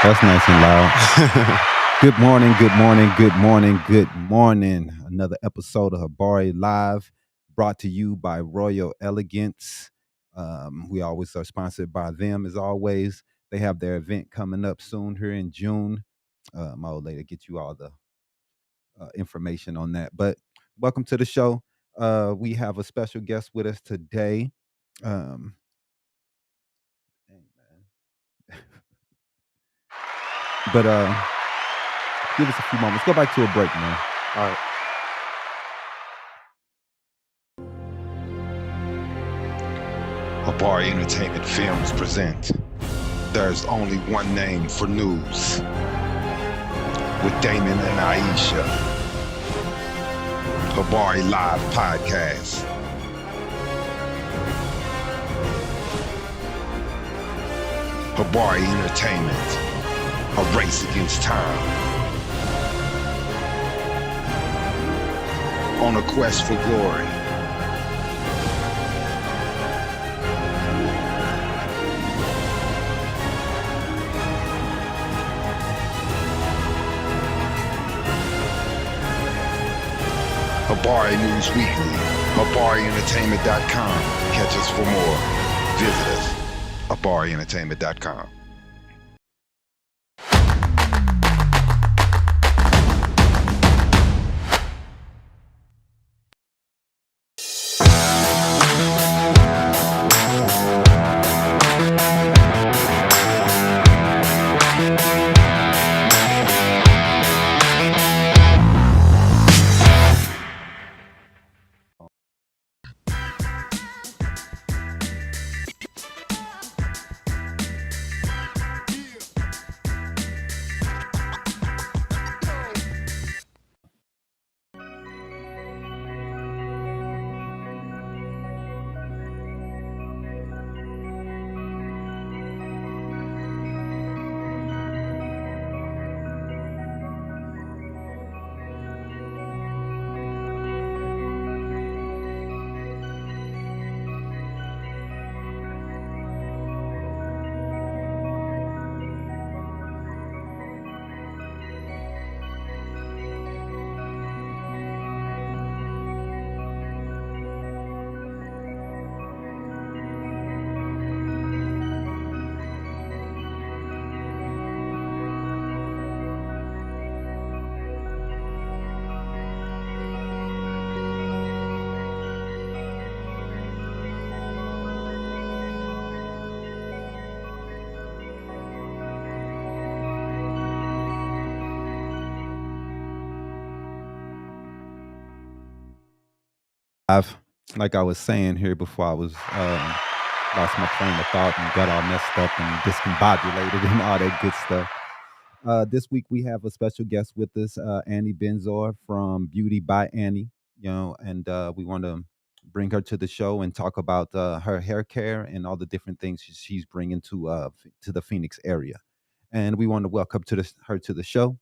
That's nice and loud. Good morning, good morning, good morning, good morning. Another episode of Habari Live brought to you by Royal Elegance. We always are sponsored by them as always. They have their event coming up soon here in June. My old lady get you all the information on that. But welcome to the show. We have a special guest with us today. Um, dang, man. But give us a few moments. Go back to a break, man. All right. Habari Entertainment Films present There's Only One Name for News with Damon and Iesha. Habari Live Podcast. Habari Entertainment, a race against time. On a quest for glory. Habari News Weekly, HabariEntertainment.com. Catch us for more. Visit us, HabariEntertainment.com. I've, like I was saying here before, I was lost my train of thought and got all messed up and discombobulated and all that good stuff. This week we have a special guest with us, Annie Benzor from Beauty by Annie. And we want to bring her to the show and talk about her hair care and all the different things she's bringing to the Phoenix area. And we want to welcome her to the show.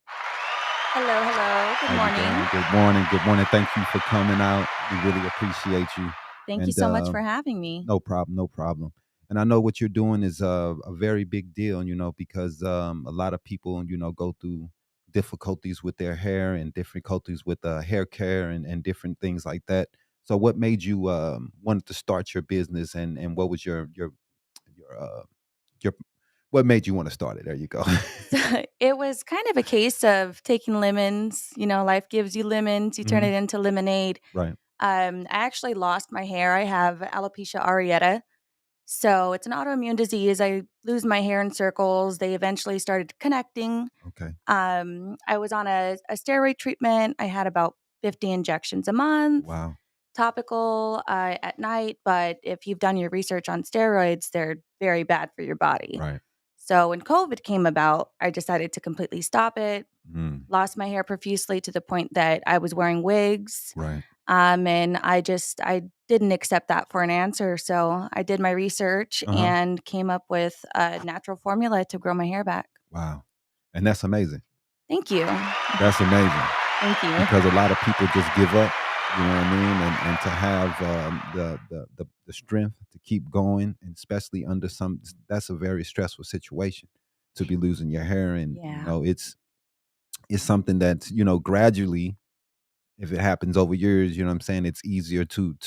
Hello, hello. Good How you doing? morning. Good morning. Good morning. Thank you for coming out. We really appreciate you. Thank you And so much for having me. no problem, no problem. And I know what you're doing is a very big deal, because a lot of people, go through difficulties with their hair and difficulties with hair care and different things like that. So, what made you wanted to start your business, and what was your what made you want to start it? There you go. It was kind of a case of taking lemons. Life gives you lemons, you turn Mhm. it into lemonade. Right. I actually lost my hair. I have alopecia areata. So it's an autoimmune disease. I lose my hair in circles. They eventually started connecting. Okay. I was on a steroid treatment. I had about 50 injections a month. Wow. Topical at night, but if you've done your research on steroids, they're very bad for your body. Right. So when COVID came about, I decided to completely stop it. Mm. Lost my hair profusely to the point that I was wearing wigs. Right. And I didn't accept that for an answer. So I did my research and came up with a natural formula to grow my hair back. Wow. And that's amazing. Thank you. That's amazing. Thank you. Because a lot of people just give up, you know what I mean, and to have the strength to keep going, and especially under that's a very stressful situation. to be losing your hair, and Yeah. it's something that's gradually, if it happens over years, I'm saying, it's easier to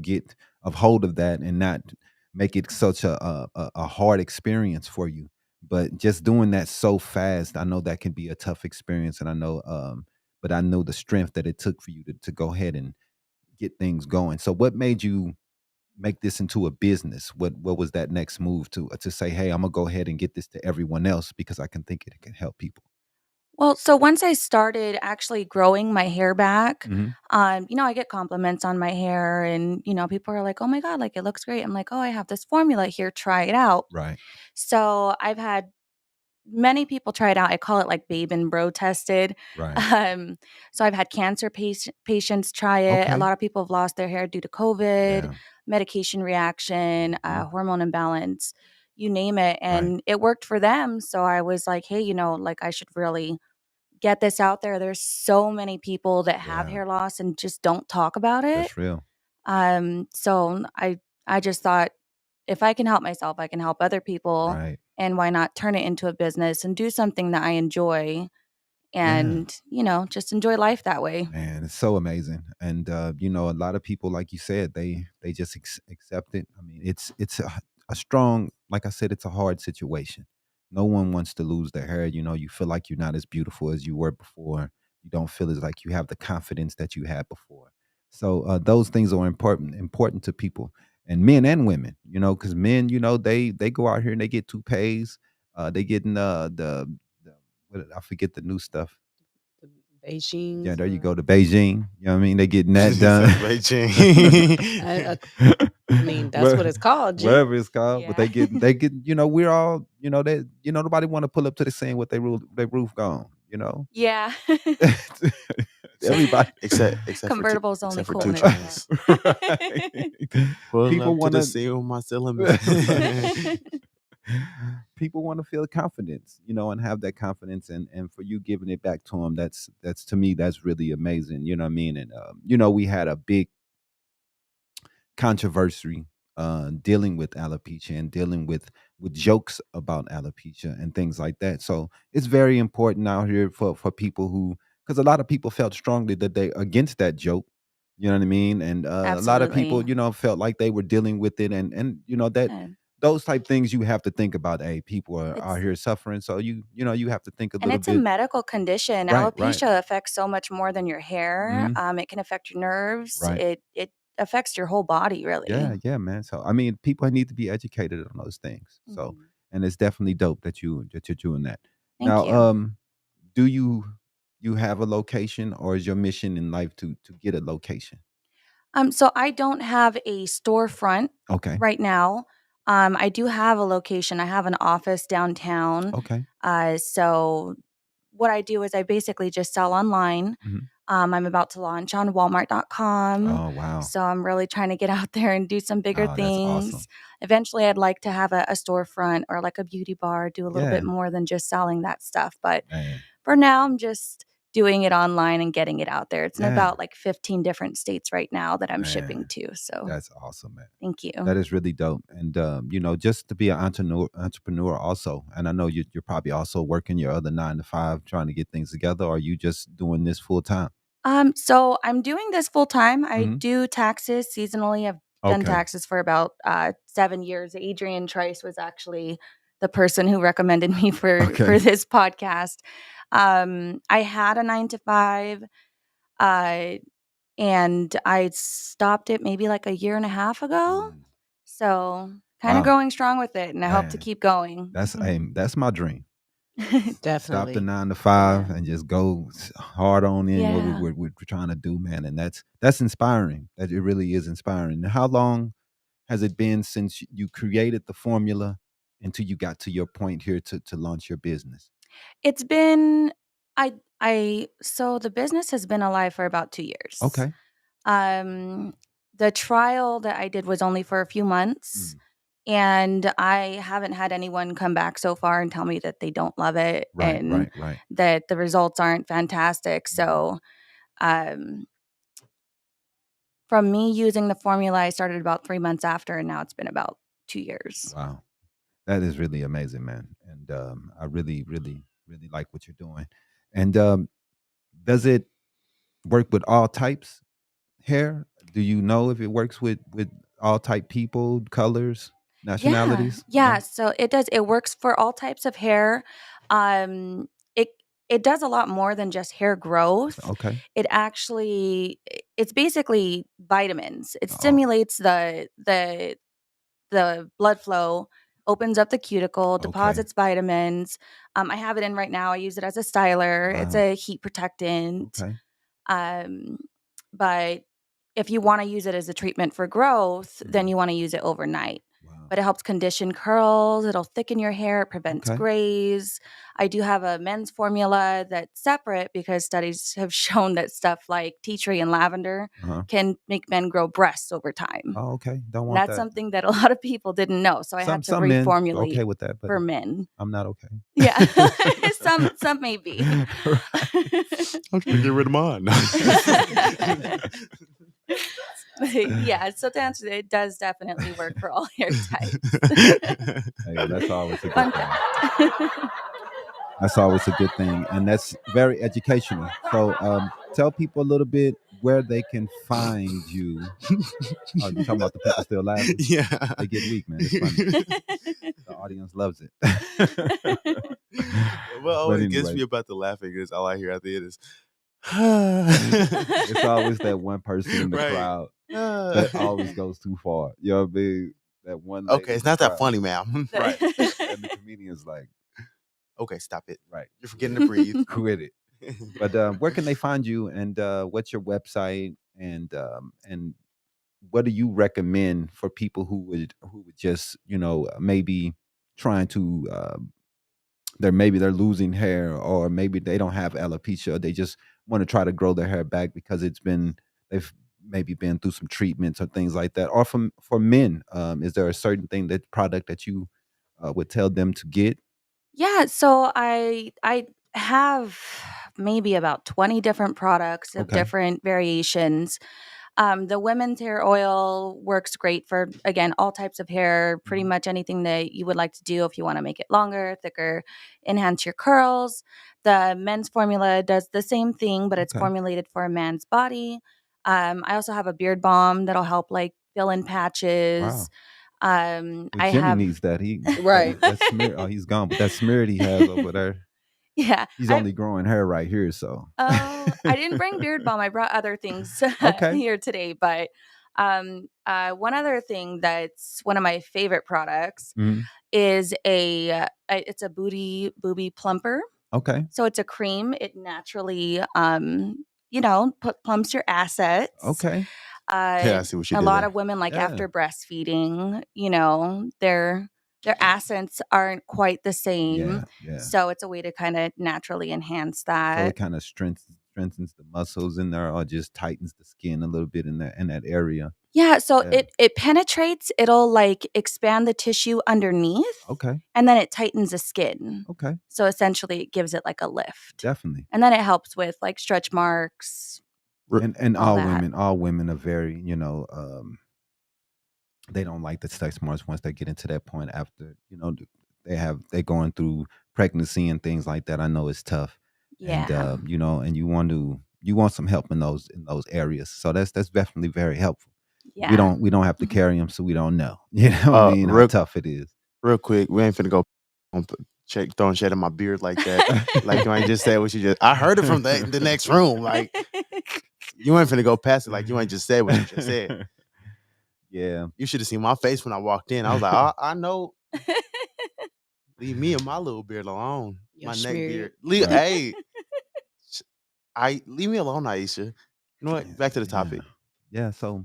get a hold of that and not make it such a hard experience for you. But just doing that so fast, I know that can be a tough experience, and I know, but I know the strength that it took for you to go ahead and get things going. So, what made you make this into a business? What was that next move to say, hey, I'm gonna go ahead and get this to everyone else because I can think it can help people. Well, so once I started actually growing my hair back, Hmm. I get compliments on my hair and, people are like, "Oh my god, like it looks great." I'm like, "Oh, I have this formula here, try it out." Right. So, I've had many people try it out. I call it like babe and bro tested. Right. Um, so I've had cancer patients try it. A Okay. lot of people have lost their hair due to COVID, Yeah. medication reaction, Hmm. hormone imbalance, you name it. Right. And it worked for them. So I was like, hey, like I should really get this out there. There's so many people that have Yeah. hair loss and just don't talk about it. That's real. So I just thought if I can help myself, I can help other people, Right. and why not turn it into a business and do something that I enjoy Yeah. and, just enjoy life that way. Man, it's so amazing. And a lot of people, like you said, they just accept it. I mean, it's a strong, like I said, it's a hard situation. No one wants to lose their hair. You feel like you're not as beautiful as you were before. You don't feel as like you have the confidence that you had before. So those things are important to people, and men and women. Because men, they go out here and they get toupees. They getting the I forget the new stuff. The Yeah, Beijing's there you or go to Beijing. You know what I mean? They getting that He done. said Beijing. I mean, that's Wha- what it's called, G. Whatever it's called, but Yeah. they get. We're all. They. Nobody want to pull up to the scene with their roof gone. Yeah. except Everybody. Convertible's only except for cool two when it's wet. trains. Right. Pulling People up to want the to. scene with my cylinders. People want to feel confidence, and have that confidence, and for you giving it back to them, that's to me, that's really amazing. You know what I mean? And we had a big controversy dealing with alopecia and dealing with jokes about alopecia and things like that. So it's very important out here for people who, because a lot of people felt strongly that they against that joke. You know what I mean? And a lot of people, Absolutely. felt like they were dealing with it, and that Yeah. those type things you have to think about. Hey, people are out It's here suffering, so you have to think a and little it's a bit. medical condition. Right, right. Alopecia affects so much more than your hair. Hmm. It can affect your nerves. Right. It affects your whole body, really. Yeah, yeah, man. So I mean, people need to be educated on those things. So, Mhm. and it's definitely dope that you're doing that. Thank Now, you. do you have a location, or is your mission in life to get a location? So I don't have a storefront Okay, right now. I do have a location. I have an office downtown. okay. So what I do is I basically just sell online. Hmm. I'm about to launch on Walmart.com. Oh, wow. So I'm really trying to get out there and do some bigger Oh, that's awesome. things. Eventually, I'd like to have a storefront or like a beauty bar, do a little bit Yeah, more than just selling that stuff. But man. for now, I'm just doing it online and getting it out there. It's in Yeah, about like 15 different states right now that I'm shipping man. to. So That's awesome, man. thank you. That is really dope. And just to be an entrepreneur also. And I know you're probably also working your other 9 to 5, trying to get things together. Or are you just doing this full time? So I'm doing this full time. I Hmm. do taxes seasonally. I've done Okay. taxes for about 7 years. Adrian Trice was actually the person who recommended me for Okay. this podcast. I had a 9 to 5, uh, and I stopped it maybe like a year and a half ago. Mm. So kind of Wow, going strong with it, and I hope to man. keep going. That's my dream. Stop the Definitely. 9 to 5 Yeah. and just go hard on in what Yeah. we're trying to do, man. And that's inspiring. That it really is inspiring. And how long has it been since you created the formula until you got to your point here to launch your business? It's been I so the business has been alive for about 2 years. Okay. Um, the trial that I did was only for a few months, Mm. and I haven't had anyone come back so far and tell me that they don't love it Right, and right, right. that the results aren't fantastic. Mhm. So, um, from me using the formula, I started about 3 months after, and now it's been about 2 years. Wow. That is really amazing, man. And I really, really, really like what you're doing. And does it work with all types hair? Do you know if it works with all type people, colors, Yeah, nationalities? yeah. So it does. It works for all types of hair. Um, it it does a lot more than just hair growth. Okay. It actually, it's basically vitamins. It Oh, stimulates the blood flow, opens up the cuticle, okay. deposits vitamins. I have it in right now. I use it as a styler. It's Wow. a heat protectant. Okay. Um, but if you want to use it as a treatment for growth, then Mhm. you want to use it overnight. Wow. But it helps condition curls, it'll thicken your hair, it prevents Okay. grays. I do have a men's formula that's separate because studies have shown that stuff like tea tree and lavender Uh-huh. can make men grow breasts over time. Oh, okay. Don't And want that's that. something that a lot of people didn't know. So I had to Some men reformulate okay with that, but for men. I'm not okay. Yeah. some may be. Right. I'm trying to get rid of mine. Yeah, so to answer it does definitely work for all hair types. Hey, well, that's always a good Fun thing. fact. That's always a good thing, and that's very educational. So, tell people a little bit where they can find you. Oh, you talking about the people still laughing? Yeah. They get weak, man. It's funny. The audience loves it. What always gets anyway. me about the laughing is all I hear at the end is, It's always that one person in the Right. crowd that always goes too far. You know what I mean? That one lady Okay, in it's the not that crowd. funny, ma'am. Right. And the comedian's like, Okay, stop it. right, You're forgetting to breathe. quit it. But where can they find you, and what's your website, and what do you recommend for people who would just maybe trying to they're losing hair, or maybe they don't have alopecia, they just want to try to grow their hair back because they've maybe been through some treatments or things like that, or for men, is there a certain product that you would tell them to get? Yeah, so I have maybe about 20 different products of Okay. different variations. The women's hair oil works great for, again, all types of hair, pretty Mhm. much anything that you would like to do if you want to make it longer, thicker, enhance your curls. The men's formula does the same thing, but it's Okay. formulated for a man's body. I also have a beard balm that'll help like fill in Wow. patches. Well, I Jimmy have needs that. He Right. that smear. Oh, he's gone. But that smear he has over there, yeah. he's I only growing hair right here. So Oh, I didn't bring beard balm. I brought other things okay. here today, but one other thing that's one of my favorite products Mhm. is it's a booby plumper. Okay. So it's a cream. It naturally plumps your assets. Okay. Yeah, I see what you A did lot there. of women, like Yeah. after breastfeeding, their assets aren't quite the same. Yeah. Yeah. So it's a way to kind of naturally enhance So that. it kind of strengthens the muscles in there, or just tightens the skin a little bit in that area. Yeah, so Yeah. it penetrates, it'll like expand the tissue underneath, Okay. and then it tightens the skin. Okay. So essentially it gives it like a lift. Definitely. And then it helps with like stretch marks. And all all that. women are very, they don't like the sex marks once they get into that point after, they're going through pregnancy and things like that. I know it's tough. Yeah. And and you want some help in those areas. So that's definitely very helpful. Yeah. We don't have to carry them, so we don't know. You know what I mean? How real- tough it is. Real quick, we ain't finna go throwing shit in my beard like that. Like you ain't just said what you just. I heard it from the next room. Like you ain't finna go past it. Like you ain't just said what you just said. Yeah. You should have seen my face when I walked in. I was like, I know. Leave me and my little beard alone. Your My neck smear. beard. Right. Hey, leave me alone, Iesha. You know what? Back to the topic. Yeah. So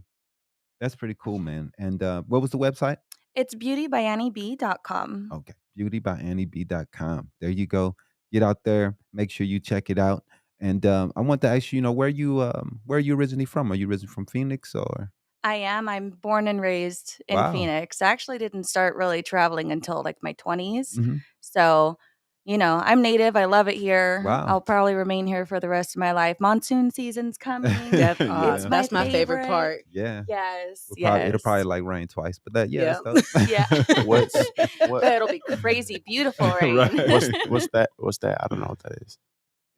that's pretty cool, man. And what was the website? It's beautybyannib.com. Okay. Beautybyannib.com. There you go. Get out there. Make sure you check it out. And I want to ask you, where are you originally from? Are you originally from Phoenix, or? I am. I'm born and raised in Wow. Phoenix. I actually didn't start really traveling until like my 20s. Mhm. So, I'm native. I love it here. Wow. I'll probably remain here for the rest of my life. Monsoon season's coming. That's Yeah. that's my favorite part. Yeah. Yes. It'll probably like rain twice, but that's Yep. dope. Yeah. What? But it'll be crazy beautiful rain. Right. What's that? What's that? I don't know what that is.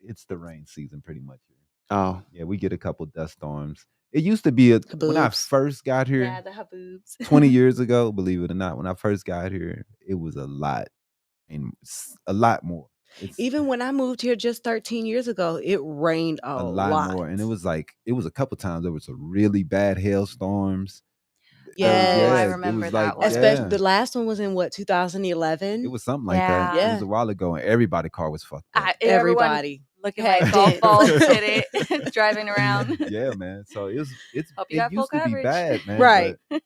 It's the rain season pretty much here. Oh, Yeah, we get a couple dust storms. It used to be when I Haboobs. first got here Yeah, the haboobs. 20 years ago, believe it or not, when I first got here, it was a lot and a lot more. It's Even when I moved here just 13 years ago, it rained a lot more. And it was a couple times there was some really bad hailstorms. Yes. I it remember was that like, one. Especially yeah, the last one was in what, it 2011? was something like that. Yeah. It was a while ago, and everybody's car was fucked up. Everyone Everybody. looking had like golf dents. balls hit it driving around. Yeah, man. So it's Hope you it got full used to be coverage. bad, man. Right. But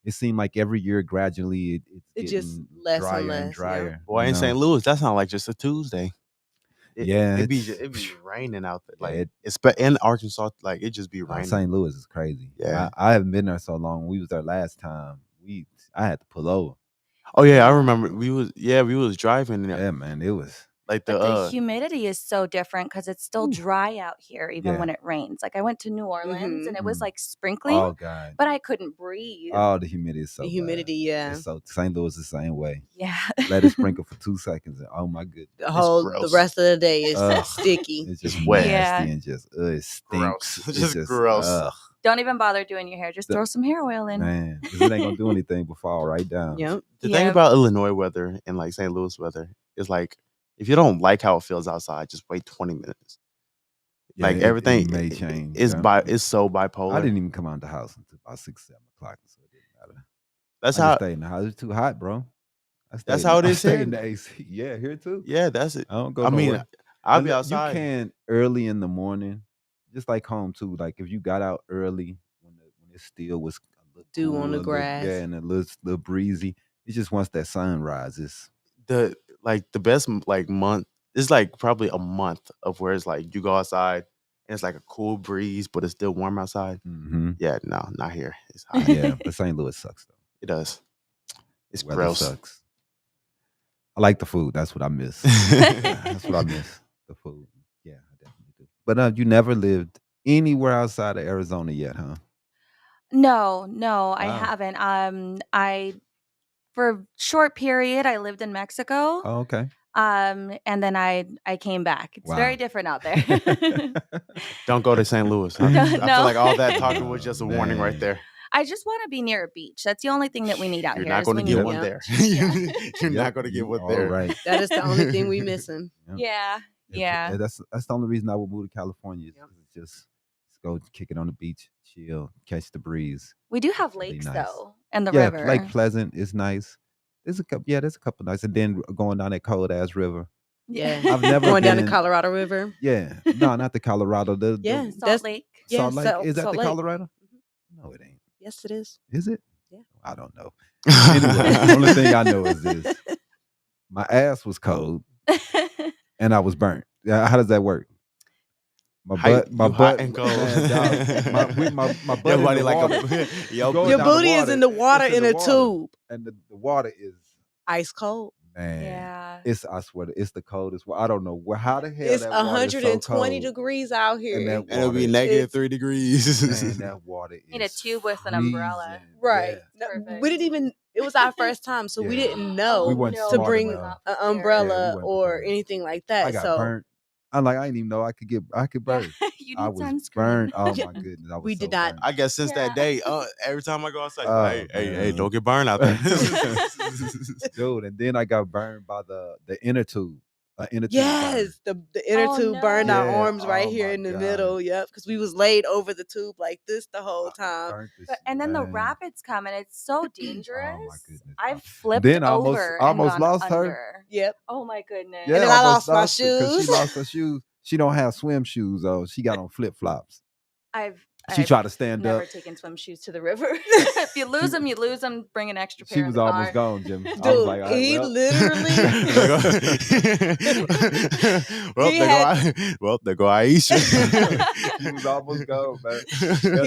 it seemed like every year gradually It it's just getting less and drier and less, yeah. drier. boy, you in know? St. Louis, that sounds like just a Tuesday. Yeah, it be raining out there. Like it's in Arkansas, like it just be raining. St. Louis is crazy. Yeah. I haven't been there so long. We was there last time. I had to pull over. Oh yeah, I remember we was driving. And Yeah, man, it was. like But the humidity is so different because it's still dry out here, even when it rains. Like I went to New Orleans and it was like sprinkling, Oh God. but I couldn't breathe. Oh, the humidity is so The bad. humidity, yeah. It's so St. Louis is the same way. Yeah. Let it sprinkle for 2 seconds. And, oh my goodness. The gross. rest of the day is Ugh. sticky. It's just It's wet. nasty Yeah. and just it stinks. Gross. It's Just gross. ugh, Don't even bother doing your hair. Just throw some hair oil in. man. 'Cause it ain't gonna do anything but fall right down. Yep. The thing Yeah. about Illinois weather and like St. Louis weather is like if you don't like how it feels outside, just wait 20 minutes. Yeah, Like it everything may change. is yeah. it's so bipolar. I didn't even come out the house until about 6, 7 o'clock, so it didn't matter. That's I how just stayed in the house. It's too hot, bro. That's how it I is stay here. in the AC. Yeah, here too. Yeah, that's it. I don't go I mean, nowhere. I'll be Unless- outside. You can early in the morning, just like home too. Like if you got out early when it still was a little Dew cool, on the a little- grass. yeah, and a little breezy. It's just once that sun rises. The best like month is like probably a month of where it's like you go outside and it's like a cool breeze, but it's still warm outside. Mm-hmm. Yeah, no, not here. It's hot. Yeah, but St. Louis sucks though. It does. It's The weather gross. sucks. I like the food. That's what I miss. That's what I miss. The food. Yeah, I definitely do. But you never lived anywhere outside of Arizona yet, huh? No, I Wow. haven't. I for a short period I lived in Mexico. Oh, okay. And then I came back. It's very Wow. different out there. Don't go to St. Louis. I No. feel like all that talking Oh, was just a warning right man. there. I just want to be near a beach. That's the only thing that we need out You're here. not is going to we get need- one Yeah. there. Yep, You're not going to get you one are there. Right. That is the only thing we missing. Yep. Yeah. Yeah. And that's the only reason I would move to California. Is Yep. 'cause it's just go kick it on the beach, chill, catch the breeze. We do have It's really lakes nice. though, and the yeah, river. Lake Pleasant is nice. There's a couple nice, and then going down that cold ass river. Yeah. I've never Going down the been- Colorado River. Yeah, no, not the Colorado. The Yeah. the Salt That's- Lake. Yeah, Salt Lake. Is that Salt the Lake. Colorado? No, it ain't. Yes, it is. Is it? Yeah. I don't know. Anyway, the only thing I know is this: my ass was cold and I was burnt. Yeah, how does that work? My butt, You hot and cold. man, dog, my butt Your in body the like water. a You go Your down the booty is water, in the water it's in a tube. and the water is Ice cold. man. Yeah. I swear, it's the coldest. I don't know how the hell It's that water is so 120 cold. degrees out here. And that and it'll be water- negative It's- 3 degrees. Man, that water is Need a tube with an umbrella. freezing. Right. Yeah. No, Perfect. we didn't even, it was our first time, so we Yeah. didn't know We weren't to smart bring enough. an Yeah, umbrella we weren't or prepared. anything like I that. got So burnt. I'm like, I didn't even know I could burn. You I need was sunscreen. burned. Oh Yeah. my goodness. I was We so did not- burnt. I guess since Yeah. that day, every time I go outside, Oh, hey, man. don't get burned out there. Dude, and then I got burned by the inner tube. Inner tube yes, the inner Oh, tube burned our Yeah, arms right oh here my in the God. middle. Yep, because we was laid over the tube like this the whole time. burnt this But, and then the man. rapids come and it's so dangerous. goodness. I've flipped Then I over. almost and gone lost her. under. Yep. Oh my goodness. Yeah, And then I almost lost my her 'cause shoes. She lost her shoes. She don't have swim shoes on. She got on flip flops. I've She I've tried to stand never up. taken swim shoes to the river. If you lose them, you lose them. Bring an extra pair She in was the almost car. gone, Jim. I was Dude, like, all right, he well. literally Well, He there had- go there go Iesha. She was almost gone, man.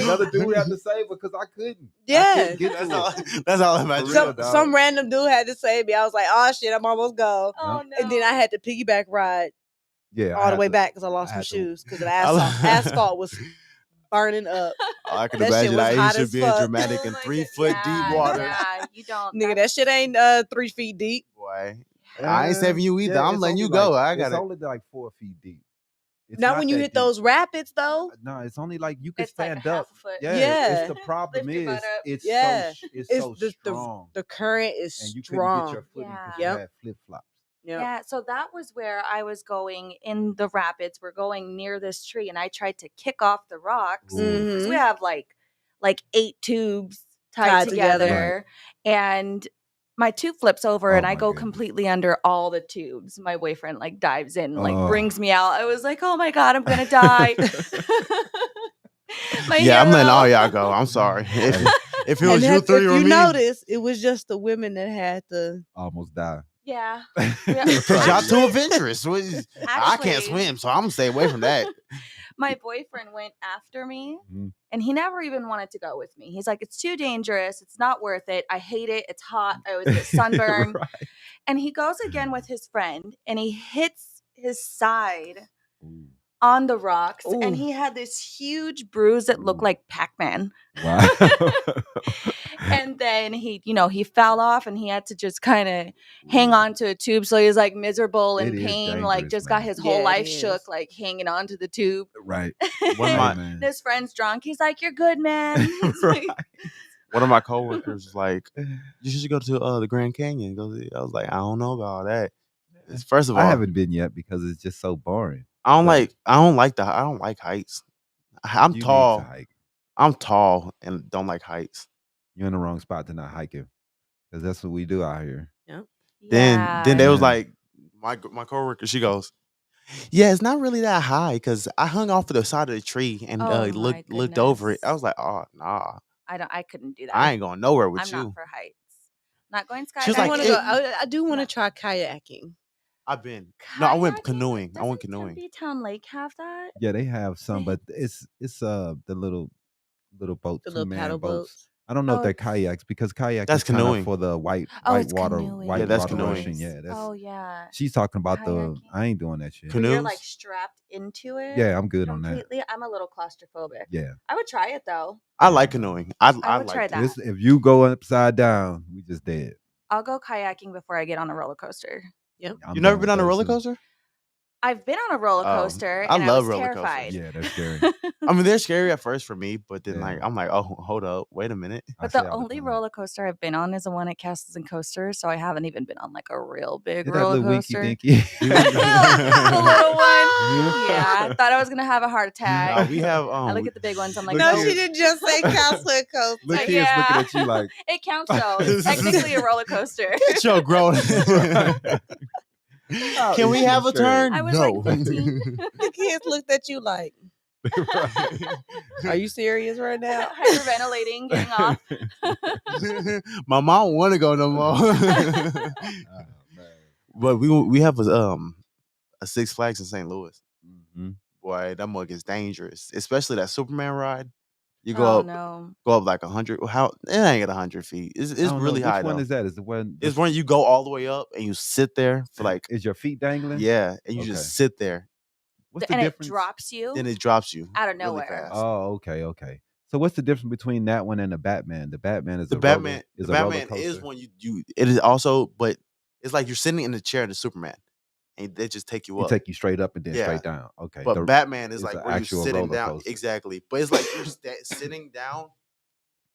Another dude had to save her because I couldn't. I Yeah. couldn't get That's to all. her. That's all I'm at. For real, some, dog. some random dude had to save me. I was like, oh shit, I'm almost gone. Oh no! And then I had to piggyback ride Yeah, I all the had way to- back because I I lost my had to- shoes because the asphalt was burning up. I can That shit imagine was hot Iesha as being fuck. dramatic in Oh my 3 God. foot deep Yeah, water. Yeah, you don't. Nigga, that that's- shit ain't 3 feet deep. Boy, I ain't saving you either. I'm it's letting you only go. like- I It's gotta. only like 4 feet deep. It's Not when you that hit deep. those rapids though. No, it's only like you can It's like stand a half up. a foot. Yeah, Yeah. It's the problem Lift your butt is up. it's Yeah. it's It's so the strong, the current is and you couldn't get strong. your footing because Yeah. you had flip flops. Yep. Yeah, so that was where I was going in the rapids. We're going near this tree, and I tried to kick off the rocks because we Mhm. have like 8 tubes tied Tied together. together, and my tube flips over, Oh and I my go goodness. completely under all the tubes. My boyfriend like dives in, like Oh. brings me out. I was like, "Oh my god, I'm gonna die!" My Yeah, I'm letting hero. all y'all go. I'm sorry. If it was And you if three or you me, notice, it was just the women that had the. Almost died. Yeah, because y'all Actually- too adventurous. I can't Actually- swim, so I'm gonna stay away from that. my boyfriend went after me. Mhm. And he never even wanted to go with me. He's like, it's too dangerous. It's not worth it. I hate it. It's hot. I always get sunburned. Right. And he goes again with his friend and he hits his side Ooh. on the rocks. Ooh. And he had this huge bruise that looked Ooh. like Pac-Man. Wow. And then he fell off and he had to just kind of hang on to a tube. So he was like miserable It in is pain, like dangerous, just got man. his whole Yeah, life it shook, is. like hanging on to the tube. Right. One of Hey, my man. His friend's drunk. He's like, you're good, man. He's like, Right. one of my coworkers was like, "You should go to the Grand Canyon." I was like, "I don't know about all that." First of all, I haven't been yet because it's just so boring. I don't but- I don't like heights. I'm You need tall. to hike. I'm tall and don't like heights. You're in the wrong spot to not hike it, because that's what we do out here. Then they was Yeah. like, my coworker, she goes, "Yeah, it's not really that high because I hung off of the side of the tree and Oh my looked over it. I goodness. was like, oh nah, I couldn't do that. I ain't going nowhere with I'm you." not for heights. Not going skydiving. She was I like, want to go. I do want to try kayaking. I've been. No, I went Kayaking? canoeing. I went Doesn't canoeing. Tempe Town Lake have that? Yeah, they have some, They- but it's the little boats, The little 2-man paddle boats. I don't know Oh, if they're it's- kayaks because kayak That's is kind of canoeing. for the white Oh, it's water canoeing. white Yeah, that's water canoeing. rushing. Yeah, that's Oh yeah. she's talking about Kayaking. I ain't doing that shit. Canoe- Where you're Canoes? like strapped into it. Yeah, I'm good on that. completely. I'm a little claustrophobic. Yeah. I would try it though. I like canoeing. I would like try it. that. It's, if you go upside down, we just dead. I'll go kayaking before I get on a roller coaster. I'm You never down been on a with roller those, too. coaster? I've been on a roller Oh, coaster I and love I was roller coasters. terrified. Yeah, that's scary. I mean, they're scary at first for me, but then Yeah. like I'm like, oh, hold up, wait a minute. I But say the all only time. roller coaster I've been on is the one at Castles and Coasters, so I haven't even been on like a real big Is that roller little winky coaster. dinky? The little one. Yeah. Yeah, I thought I was gonna have a heart attack. Nah, we have I look at the big ones. I'm like, Look No, here. she didn't just say Castle and Coast. Look, Like, kids yeah. looking at you like. it counts though. It's technically a roller coaster. Get your grown. Oh, Can we it's have a scary. turn? I was no. like 15. The kids looked at you like, Right. "Are you serious right now?" Hyperventilating, getting off. My mom want to go no more. Oh, man. But we have a Six Flags in St. Louis. Mhm. Boy, that mug is dangerous, especially that Superman ride. You Oh go no. up like 100. How it ain't at 100 feet. It's I don't know. really high. Which one though. is that? Is the one? It's when you go all the way up and you sit there for like Is your feet dangling? yeah, and you Okay. just sit there. What's the And it difference? drops you. Then it drops you Out of really nowhere. fast. Oh, okay. So what's the difference between that one and the Batman? The Batman is The a Batman, roller, is the a roller Batman is coaster. when you. It is also, but it's like you're sitting in the chair of the Superman, and they just take you It up. take you straight up and then Yeah. straight down. Okay. But The- Batman is it's like an where you're actual sitting roller down. coaster. Exactly. But it's like you're sitting down,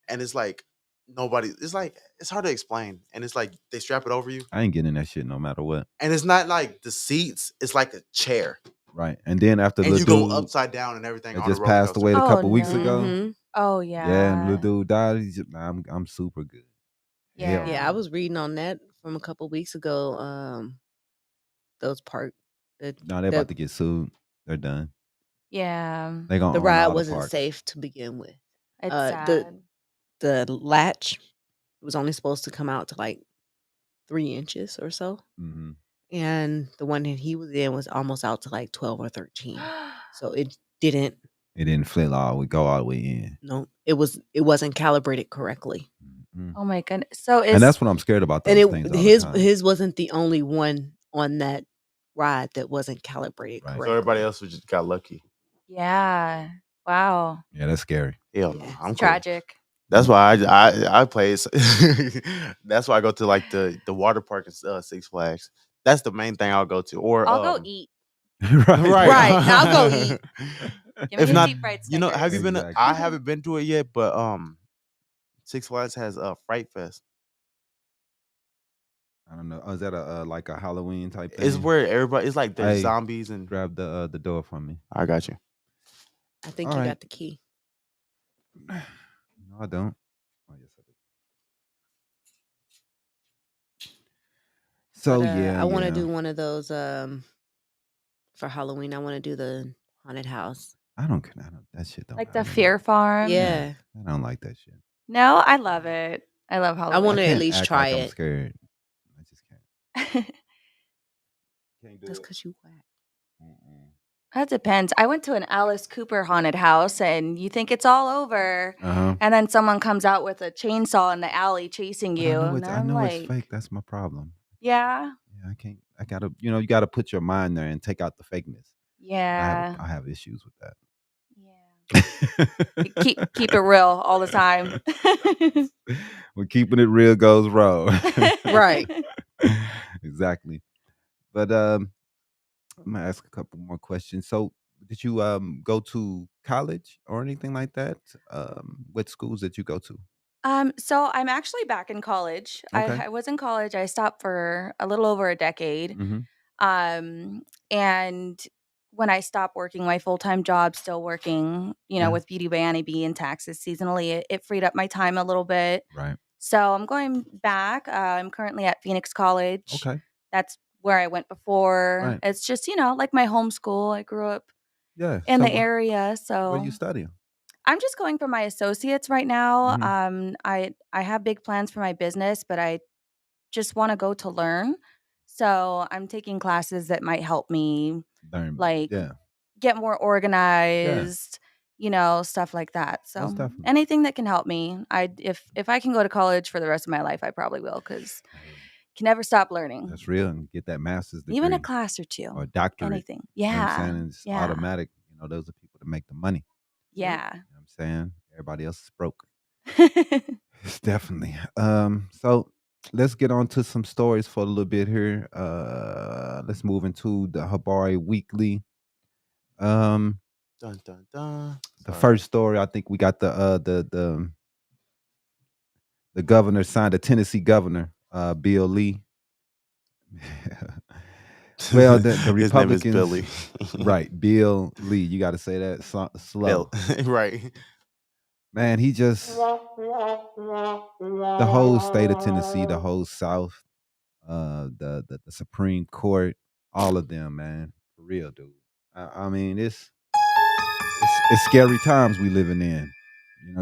and it's like nobody. It's like it's hard to explain, and it's like they strap it over you, I ain't getting in that shit no matter what. and it's not like the seats. It's like a chair, Right. And then after and the you dude go upside down and everything. that on just the roller passed coaster. away a Oh, couple weeks no. ago. Mhm. Oh yeah. Yeah, and little dude died. He's just, I'm super good. Hell Yeah, I was reading on that from a couple weeks ago. Those park. No, they're about to get sued. They're done. Yeah. They gonna The own ride all the wasn't parks. safe to begin with. It's The sad. the latch was only supposed to come out to like 3 inches or so. Hmm. And the one that he was in was almost out to like 12 or 13. So it didn't. It didn't feel all we go all the way in. No, it wasn't calibrated correctly. Mhm. Oh my goodness. So And that's what I'm scared about. And Those things all the time. his wasn't the only one on that ride that wasn't calibrated Right. So correctly. So everybody else just got lucky. Yeah. Wow. Yeah, that's scary. Hell no, Yeah. I'm cool. Tragic. That's why I play. That's why I go to like the water park and Six Flags. That's the main thing I'll go to. Or I'll go eat. Right. Right. I'll go eat. Give me If a not, deep fried you know, have you been? Exactly. I haven't been to it yet, but Six Flags has Fright Fest. I don't know. Oh, is that a like a Halloween type thing? It's where everybody. It's like there's Hey, zombies and. grab the door from me. I got you. I think All you right. got the key. No, I don't. Oh, yes, I do. So But, yeah, I want to yeah. do one of those for Halloween. I want to do the haunted house. I don't. That shit don't. Like the matter. Fear Farm. Yeah. I don't like that shit. No, I love it. I love Halloween. wanna I at can't least act try like I'm it. scared. I just can't. Can't do That's it. because you whack. Mm-mm. That depends. I went to an Alice Cooper haunted house, and you think it's all over, Uh-huh. and then someone comes out with a chainsaw in the alley chasing But you. I know And it's. I I'm know like, it's fake. That's my problem. yeah, Yeah, I can't. I gotta. You gotta put your mind there and take out the fakeness. yeah, I have issues with that. yeah. keep it real all the time. When keeping it real goes wrong. Right. Exactly. But I'm gonna ask a couple more questions. So, did you go to college or anything like that? What schools did you go to? So I'm actually back in college. Okay. I was in college. I stopped for a little over a decade. Mm-hmm. And when I stopped working my full-time job, still working, Yeah. with Beauty by Annie B and taxes seasonally, it freed up my time a little bit. Right. So I'm going back. I'm currently at Phoenix College. Okay. That's where I went before. Right. It's just, like my homeschool. I grew up Yeah. in So the area. what So are you studying? I'm just going for my associates right now. Mhm. I have big plans for my business, but I just want to go to learn. So I'm taking classes that might help me like Yeah. get more organized, stuff like that. Most So definitely. anything that can help me. If I can go to college for the rest of my life, I probably will because Hey, can never stop learning. that's real. And get that master's degree Even a class or two. or doctorate. Anything. You know what I'm Yeah. saying? It's Yeah. automatic. Those are people that make the money. Yeah. You know what I'm saying? Everybody else is broke. It's definitely. So let's get on to some stories for a little bit here. Let's move into the Habari Weekly. Dun dun dun. The Sorry. first story, I think we got the governor signed, the Tennessee governor, Bill Lee. Well, the His name is Republicans, Billy. right? Bill Lee. You got to say that slow. Right. Man, he just the whole state of Tennessee, the whole South, the Supreme Court, all of them, man, for real, dude. I mean, it's scary times we living in.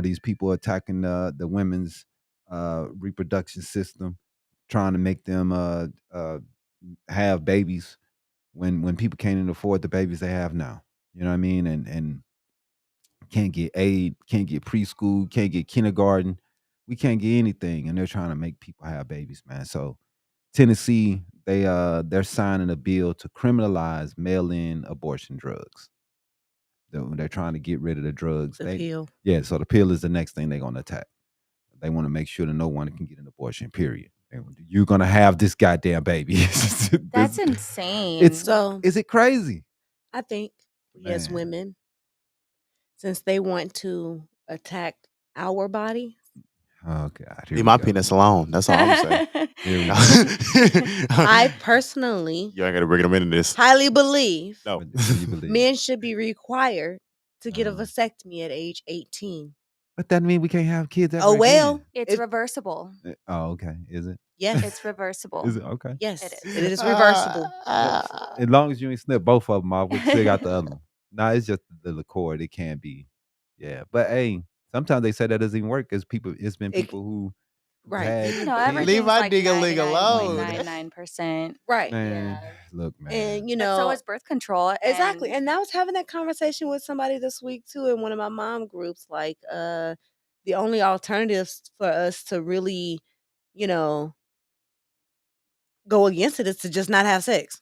These people attacking the women's reproduction system, trying to make them have babies when people can't even afford the babies they have now. You know what I mean? And can't get aid, can't get preschool, can't get kindergarten. We can't get anything, and they're trying to make people have babies, man. So Tennessee, they're signing a bill to criminalize mail-in abortion drugs. They're trying to get rid of the drugs. The pill. Yeah, so the pill is the next thing they're gonna attack. They want to make sure that no one can get an abortion. Period. You're gonna have this goddamn baby. That's insane. So Is it crazy? I think we as Man. women, since they want to attack our body, Oh God, here Leave we my go. penis alone. That's all I'm saying. Here we go. I personally You ain't gotta bring them into this. highly believe No. What do you believe? men should be required to get a Uh-huh. vasectomy at age 18. But that mean we can't have kids ever Oh, well. again? It's It- reversible. Oh, okay. Is it? Yes. It's reversible. Is it okay? Yes. It is. It is reversible. As long as you ain't snip both of them off, we still got the other one. Nah, it's just the liqueur. It can be, yeah. But hey, sometimes they say that doesn't even work because people. It's been It, people who right. had You know, kids. Leave everything's my like ding-a-ling alone. 99.99%. Right. Man, Yeah. look, man. And you But so know, is birth control. exactly. And And I was having that conversation with somebody this week too in one of my mom groups. Like, the only alternatives for us to really, you know, go against it is to just not have sex.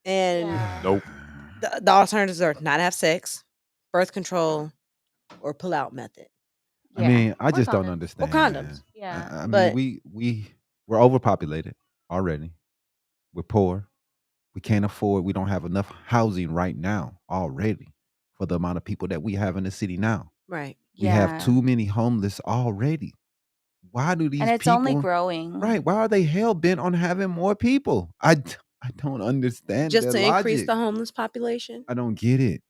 And Yeah. Nope. the alternatives are not have sex, birth control, or pull out method. I yeah. mean, I Or just don't condoms. understand, condoms. man. Yeah. I mean, But we're overpopulated already. We're poor. We can't afford. We don't have enough housing right now already for the amount of people that we have in the city now. right. We have Yeah. too many homeless already. Why do And these it's only people? growing. Right? Why are they hell bent on having more people? I don't understand Just their to increase logic. the homeless population. I don't get it.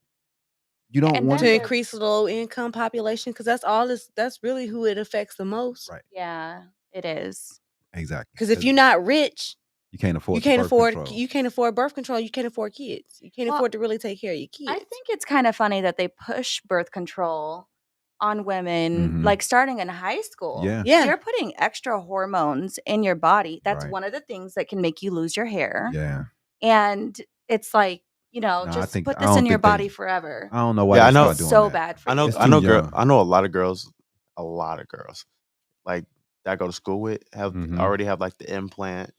You don't And want To then to. increase the low income population, because that's really who it affects the most. Right? yeah, it is. Exactly. Because if you're not rich, you can't you afford the can't birth afford control. you can't afford birth control, you can't afford kids. You can't Well, afford to really take care of your I kids. think it's kind of funny that they push birth control on women Mhm. like starting in high school. Yeah. Yeah. You're putting extra hormones in your body. That's Right. one of the things that can make you lose your hair. Yeah. And it's like, No, just put I this in don't your think they. body forever. I don't know why Yeah, they I know. start It's doing so that. bad for I know. you. It's I too know. young. I know a lot of girls. A lot of girls like that I go to school with have Mhm. already have like the implant.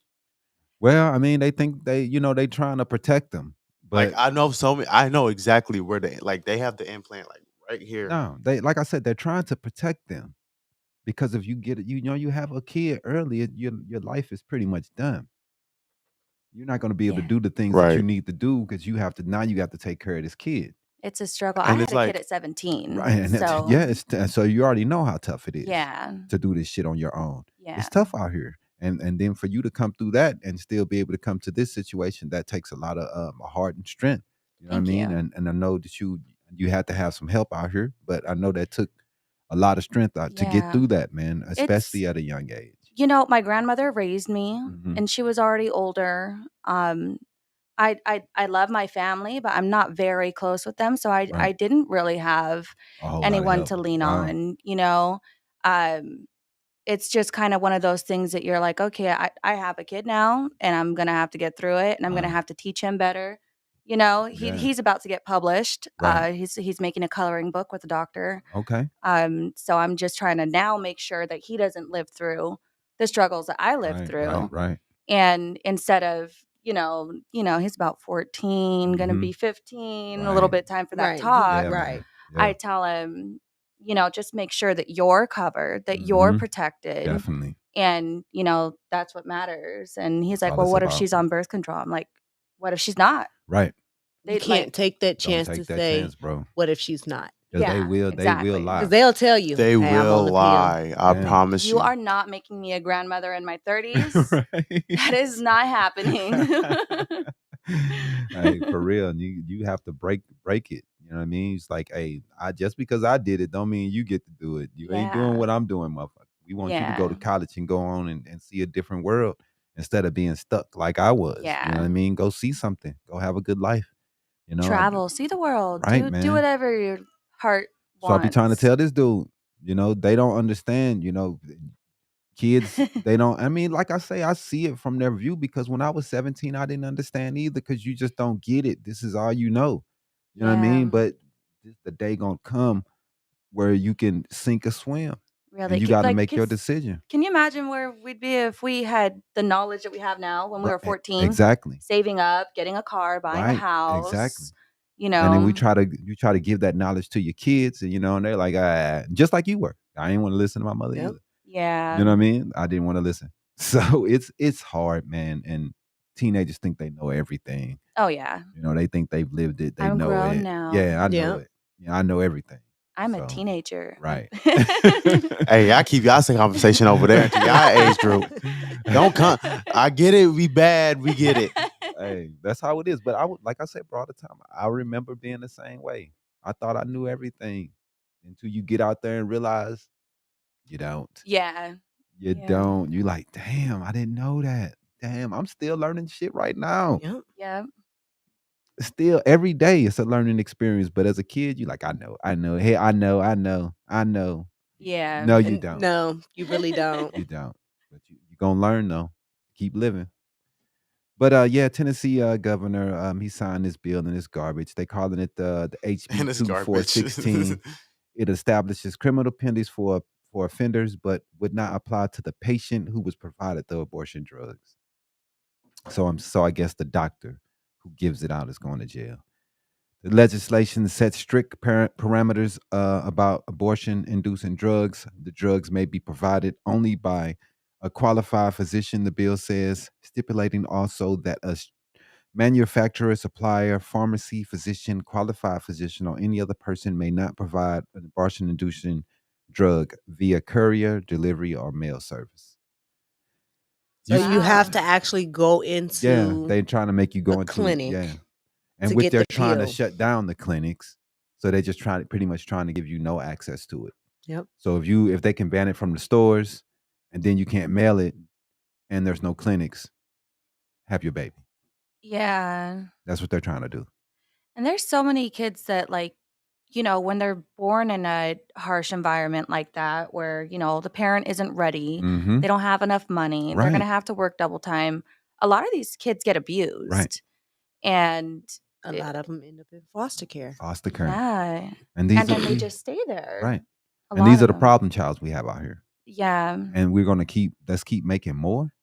Well, I mean, they think they trying to protect them, Like but I know so many. I know exactly where they have the implant like right here. no, they like I said, they're trying to protect them because if you get it, you have a kid early, your life is pretty much done. You're not going to be able to Yeah. do the things that you Right. need to do because you have to take care of this kid, It's a struggle. I And had it's a kid like at 17. right? And that's, So, yeah, so you already know how tough it is yeah. to do this shit on your own. Yeah. It's tough out here, and then for you to come through that and still be able to come to this situation, that takes a lot of heart and strength. You know what I Thank mean? you. And I know that you had to have some help out here, but I know that took a lot of strength out to get Yeah. through that, man, especially It's at a young age. my grandmother raised me Mhm. and she was already older. I love my family, but I'm not very close with them, so I Right. didn't really have A whole lot of anyone help. to lean Wow. on. Um, it's just kind of one of those things that you're like, okay, I have a kid now, and I'm gonna have to get through it, and I'm gonna Wow. have to teach him better. You know, Yeah. he's about to get published. Right. He's making a coloring book with a doctor. Okay. So I'm just trying to now make sure that he doesn't live through the struggles that I lived Right. through. Right. And instead of, he's about 14, gonna Mhm. be 15, a little Right. bit time for that Right. talk. Yeah, Right. man. I Yeah. tell him, just make sure that you're covered, that you're Mhm. protected. Definitely. And, that's what matters. And he's That's like, all well, it's what if about. she's on birth control? I'm like, what if she's not? Right. You They can't like, take that Don't chance to take that say, chance, bro. what if she's not? Because yeah, they will exactly. lie. Because they'll tell you, They hey, I'm on will the pill. lie. I Yeah. promise you you. are not making me a grandmother in my 30s. Right. That is not happening. Hey, for real, and you have to break it. You know what I mean? It's like, hey, I just because I did it don't mean you get to do it. You ain't doing Yeah. what I'm doing, motherfucker. We want you to go to Yeah. college and go on and see a different world instead of being stuck like I was. You know what Yeah. I mean? Go see something. Go have a good life. You know, Travel, see the world, right, do man. whatever your heart So I be trying to wants. tell this dude, they don't understand, kids, they don't, I mean, like I say, I see it from their view because when I was 17, I didn't understand either because you just don't get it. This is all you know. You know what I Yeah. mean? But the day gonna come where you can sink or swim Really, and you got to make your decision. Can you imagine where we'd be if we had the knowledge that we have now when we were Right. 14? Exactly. Saving up, getting a car, buying a Right. house. Exactly. You And then know, you try to give that knowledge to your kids and and they're like, just like you were. I didn't want to listen to my mother Yep. either. yeah. You know what I mean? I didn't want to listen. So it's hard, man. And teenagers think they know everything. Oh yeah. They think they've lived it. They I'm know grown it. now. Yeah, I know Yep. it. Yeah, I know everything. I'm a So, teenager. Right. Hey, I keep y'all's conversation over there into y'all age group. Don't come. I get it. We bad. We get it. Hey, that's how it is. But like I said, bro, all the time, I remember being the same way. I thought I knew everything until you get out there and realize you don't. Yeah. You Yeah. don't. You like, damn, I didn't know that. Damn, I'm still learning shit right now. Yep. Yeah. still every day it's a learning experience. But as a kid, you like, I know. Hey, I know. Yeah. No, you And don't. no, you really don't. You don't. But you gonna learn though. Keep living. But yeah, Tennessee governor, he signed this bill and it's garbage. They calling it the HB And it's garbage. 2416. It establishes criminal penalties for offenders, but would not apply to the patient who was provided the abortion drugs. So I guess the doctor who gives it out is going to jail. The legislation sets strict parameters about abortion inducing drugs. The drugs may be provided only by a qualified physician, the bill says, stipulating also that a manufacturer, supplier, pharmacy, physician, qualified physician, or any other person may not provide an abortion inducing drug via courier, delivery, or mail service. So you Wow. have to actually go Yeah, into they're trying to make you the go into clinic and to with get they're the trying to pill. shut down the clinics, so they just pretty much trying to give you no access to it. Yep. So if they can ban it from the stores, and then you can't mail it, and there's no clinics, have your baby. Yeah. That's what they're trying to do. And there's so many kids that, like, when they're born in a harsh environment like that, where, the parent isn't ready, Mm-hmm. they don't have enough money, they're going Right. to have to work double time. A lot of these kids get Right. abused. And A lot of them end up in foster care. Foster care. yeah. And these And are then they just stay there. right. A And lot these are of the them. problem childs we have out here. Yeah. And we're gonna let's keep making more.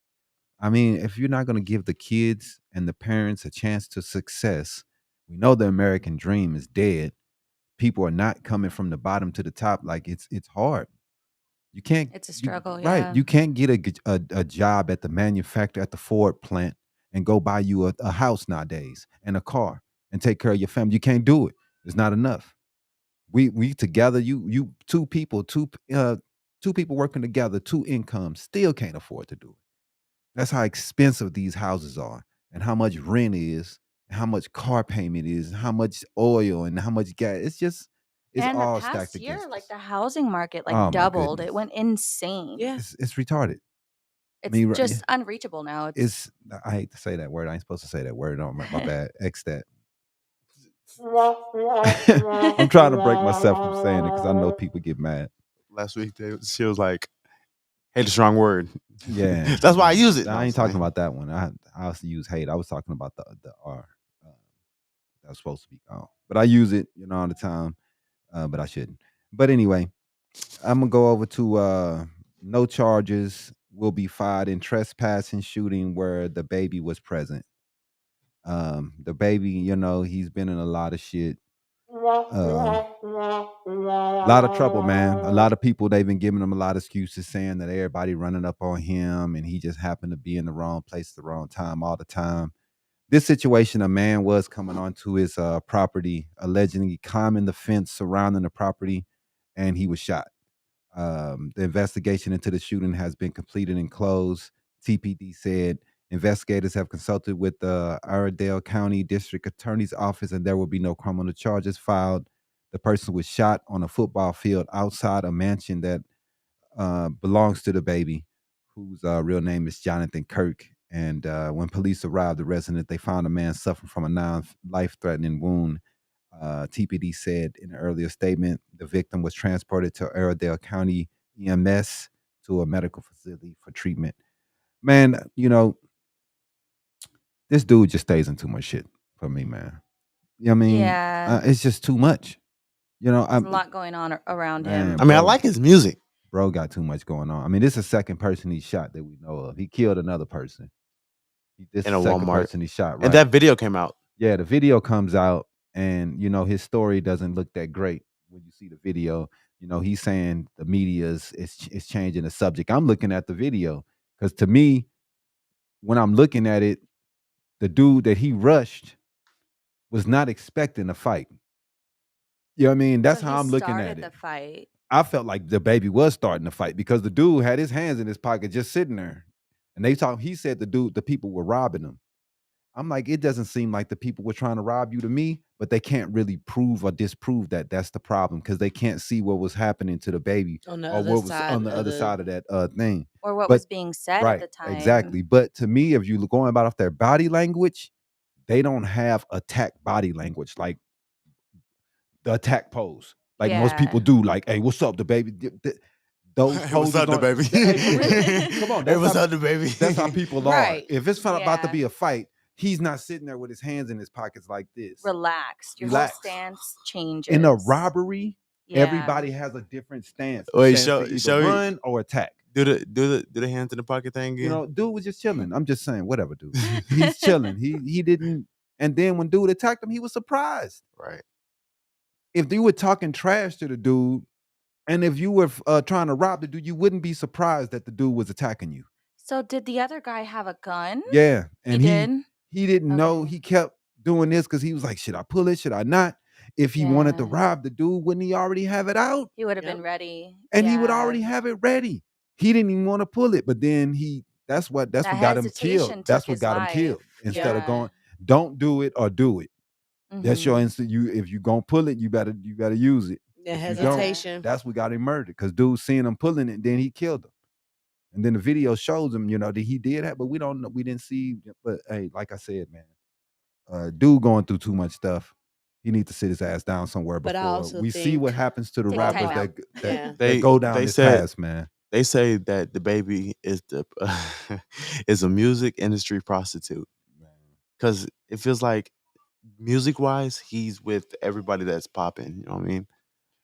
I mean, if you're not gonna give the kids and the parents a chance to success, we know the American dream is dead. People are not coming from the bottom to the top. Like it's hard. You can't. It's a struggle, right. yeah. You can't get a job at the manufacturer at the Ford plant and go buy you a house nowadays and a car and take care of your family. You can't do it. It's not enough. We together. You two people working together, two incomes, still can't afford to do it. That's how expensive these houses are, and how much rent is, and how much car payment is, and how much oil and how much gas. It's And the all stacked past year, against like, us. the housing market, Oh my doubled. It goodness. went insane. Yeah. It's retarded. It's just unreachable now. It's I hate to say that word. I ain't supposed to say that word. No, my bad. X that. I'm trying to break myself from saying it because I know people get mad. Last week she was like, "Hate a strong word." Yeah, That's why I use it. I ain't talking about that one. I also use hate. I was talking about the R. That was supposed to be gone, but I use it, all the time. But I shouldn't. But anyway, I'm gonna go over to no charges will be filed in trespassing shooting where the baby was present. The baby, he's been in a lot of shit. A lot of trouble, man. A lot of people, they've been giving him a lot of excuses, saying that everybody running up on him and he just happened to be in the wrong place at the wrong time all the time. This situation, a man was coming onto his property, allegedly climbing the fence surrounding the property, and he was shot. The investigation into the shooting has been completed and closed. TPD said investigators have consulted with the Iredell County District Attorney's Office, and there will be no criminal charges filed. The person was shot on a football field outside a mansion that belongs to the baby, whose real name is Jonathan Kirk. And when police arrived, the resident, they found a man suffering from a non-life-threatening wound. TPD said in an earlier statement, the victim was transported to Iredell County EMS to a medical facility for treatment. Man, this dude just stays in too much shit for me, man. You know what I mean? Yeah. It's just too much. There's a lot going on around him. Man, I mean, I bro. like his music. Bro got too much going on. I mean, this is the second person he shot that we know of. He killed another person. This In is a the second Walmart. person he shot, right? And that video came out. Yeah, the video comes out, and his story doesn't look that great when you see the video. He's saying the media is changing the subject. I'm looking at the video because to me, when I'm looking at it, the dude that he rushed was not expecting a fight. You know what I mean? That's So how he I'm looking at started it. the fight. I felt like the baby was starting to fight because the dude had his hands in his pocket just sitting there. And he said the people were robbing him. I'm like, it doesn't seem like the people were trying to rob you to me, but they can't really prove or disprove that. That's the problem because they can't see what was happening to the baby On the or other what was side on the of other the side of that thing. Or what But was being said at right, the time. exactly. But to me, if you're going about off their body language, they don't have attack body language like the attack pose. Like most people Yeah. do, like, hey, what's up, the baby? Those Hey, what's poses up, the don't. baby? Hey, for real. Come on, Hey, what's up, the baby? that's how people are. Right. If it's about to Yeah. be a fight, he's not sitting there with his hands in his pockets like this. Relaxed. Your Relax. whole stance changes. In a robbery, Yeah. everybody has a different stance. A Wait, stance to either show me. run or attack. Do the hands in the pocket thing again. You know, dude was just chilling. I'm just saying, whatever, dude. He's chilling. He didn't. And then when dude attacked him, he was surprised. Right. If you were talking trash to the dude, and if you were trying to rob the dude, you wouldn't be surprised that the dude was attacking you. So did the other guy have a gun? Yeah, and He did? he didn't know. Okay. He kept doing this because he was like, should I pull it? Should I not? If he wanted to Yeah. rob the dude, wouldn't he already have it out? He would have Yep. been ready. And he would Yeah. already have it ready. He didn't even want to pull it, but then that's what That got him hesitation killed. took That's what his got him killed. life. Instead of Yeah. going, don't do it or do it. That's your Mhm. instant. If you gonna pull it, you better use it. The If you don't, hesitation. that's what got him murdered. Because dude seeing him pulling it, then he killed him. And then the video shows him, that he did that, but we don't know. We didn't see. But hey, like I said, man, dude going through too much stuff. He needs to sit his ass down somewhere But I before also we see think- what happens to the Take rappers time out. Yeah. that go down They this said- path, man. They say that the baby is is a music industry prostitute because it feels like music wise he's with everybody that's popping. You know what I mean?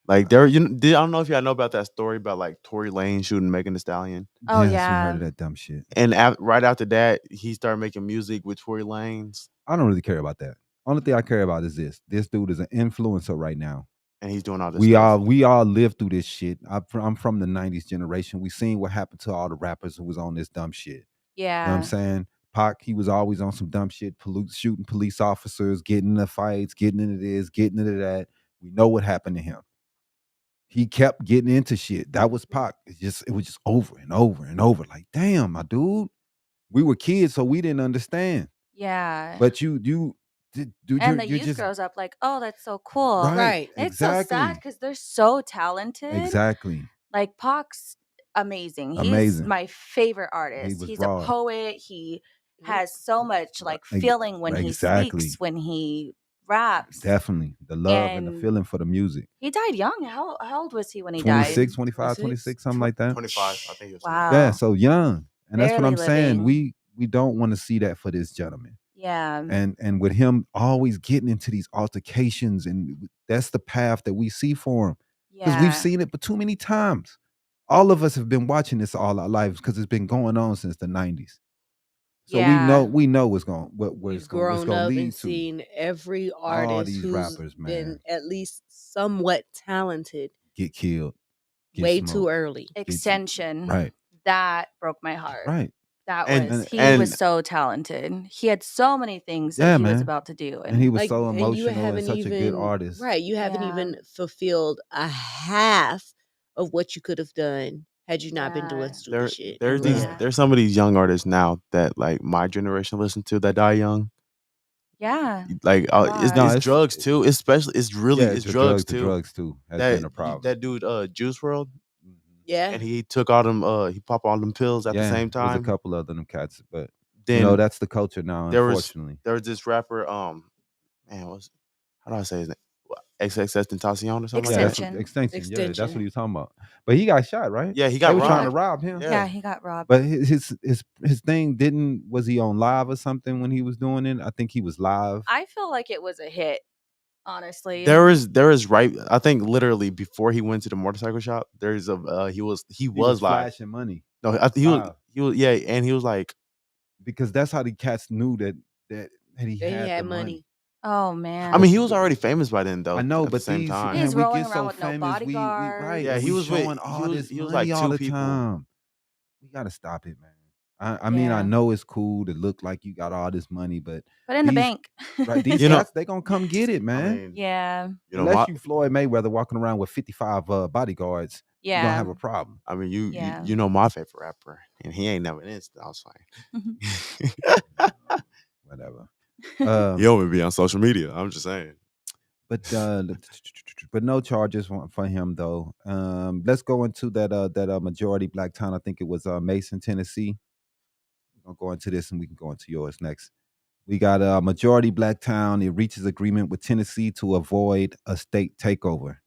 Like I don't know if y'all know about that story about like Tory Lanez shooting Megan Thee Stallion, Oh, Yes, we yeah. heard of that dumb shit. and right after that he started making music with Tory Lanez, I don't really care about that. Only thing I care about is this. This dude is an influencer right now. and he's doing all this. We stuff. all lived through this shit. I'm from the 90s generation. We seen what happened to all the rappers who was on this dumb shit. You know what Yeah. I'm saying? Pac, he was always on some dumb shit, shooting police officers, getting into fights, getting into this, getting into that. We know what happened to him. He kept getting into shit. That was Pac. It was just over and over and over. Like, damn, my dude. We were kids, so we didn't understand. Yeah. But dude, and the you're youth just grows up like, oh, that's so cool. Right. It's so sad Exactly. because they're so talented. Exactly. Like Pac's amazing. He's Amazing. my favorite artist. was He's raw. a poet. He has so much like Ex- feeling when exactly. he speaks, when he raps. Definitely. The love and the And- feeling for the music. He died young. How old was he when he died? 26, 25, 26, something like that. 25, I think it was. Wow. Yeah, so young. And that's what Barely I'm saying. living. We don't want to see that for this gentleman. Yeah. And with him always getting into these altercations, and that's the path that we see for him. Because Yeah. we've seen it but too many times. All of us have been watching this all our lives because it's been going on since the 90s. So Yeah. we know what's going where We've it's going grown to up lead and to. seen every artist these who's rappers, man. been at least somewhat talented Get killed. Get way too smoked. early. Extension. Right. That broke my heart. Right. That And- was he and- was so talented. He had so many things Yeah, that he was man. about to do. And he was Like, so and you emotional and haven't such a good even- artist. Right. You haven't Yeah. even fulfilled a half of what you could have done had you not been Yeah. doing stupid shit. Yeah. There's some of these young artists now that like my generation listen to that die young. Yeah. Like it's, No, it's it's- drugs too. Especially it's really Yeah, it's the drugs The too. drugs too has that been a problem. that dude Juice World, Mhm. Yeah. and he took all them he popped all them pills at the same There's a time. couple of them cats, but Then that's the culture now, there was- unfortunately. there was this rapper man, how do I say his name? XXX Tentacion or something Yeah, like that's that. Extension. extension. Yeah, that's Extension. what he was talking about. But he got shot, right? Yeah, he They got were trying to robbed. rob him. Yeah. Yeah, he got robbed. But his thing was he on live or something when he was doing it? I think he was live. I feel like it was a hit, honestly. There is right. I think literally before he went to the motorcycle shop, there's a he was live. flashing money No, Wow. he was yeah, and he was like, because that's how the cats knew that he That he had had the money. Oh man. I mean, he was already famous by then though. I know, at the but same these time, He's we rolling get around so with no famous. We bodyguard. right. Yeah, and he we was with- showing all he was- this he was money like all two the people. time. We gotta stop it, man. I mean, I Yeah. know it's cool to look like you got all this money, but But in the these- bank. right, these You know- cats, they gonna come get it, I man. mean, Yeah. you know, Unless you Floyd Mayweather walking around with 55 bodyguards, you're gonna Yeah. have a problem. I mean, you, Yeah. you know my favorite rapper, and he ain't never in it. I was Whatever. like, he only be on social media. I'm just saying. But no charges for him though. Let's go into that majority black town. I think it was Mason, Tennessee. We're gonna go into this, and we can go into yours next. We got a majority black town. It reaches agreement with Tennessee to avoid a state takeover.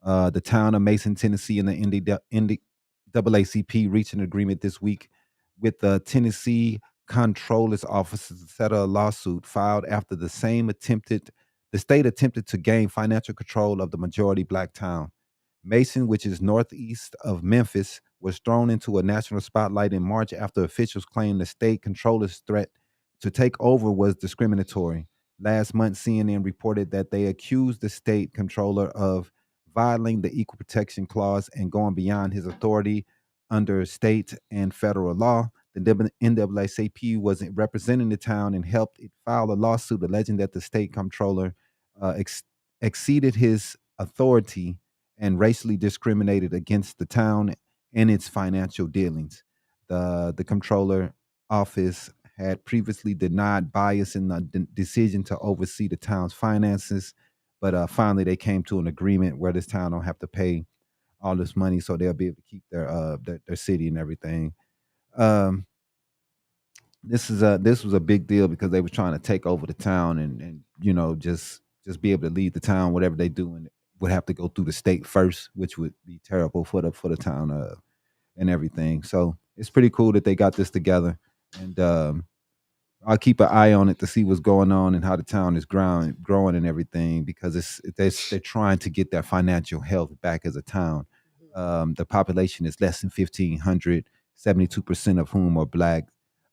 The town of Mason, Tennessee, and the NAACP reached an agreement this week with the Tennessee Comptroller's Office to settle a lawsuit filed after the state attempted to gain financial control of the majority black town. Mason, which is northeast of Memphis, was thrown into a national spotlight in March after officials claimed the state controller's threat to take over was discriminatory. Last month, CNN reported that they accused the state controller of violating the Equal Protection Clause and going beyond his authority under state and federal law. The NAACP was representing the town and helped it file a lawsuit alleging that the state comptroller uh, ex- exceeded his authority and racially discriminated against the town and its financial dealings. The comptroller office had previously denied bias in the decision to oversee the town's finances, but finally they came to an agreement where this town don't have to pay all this money, so they'll be able to keep their city and everything. Um, this was a big deal because they were trying to take over the town and just be able to lead the town, whatever they do, and would have to go through the state first, which would be terrible for the town and everything. So it's pretty cool that they got this together, and I'll keep an eye on it to see what's going on and how the town is growing and everything because they're trying to get their financial health back as a town. The population is less than 1,500, 72% of whom are black.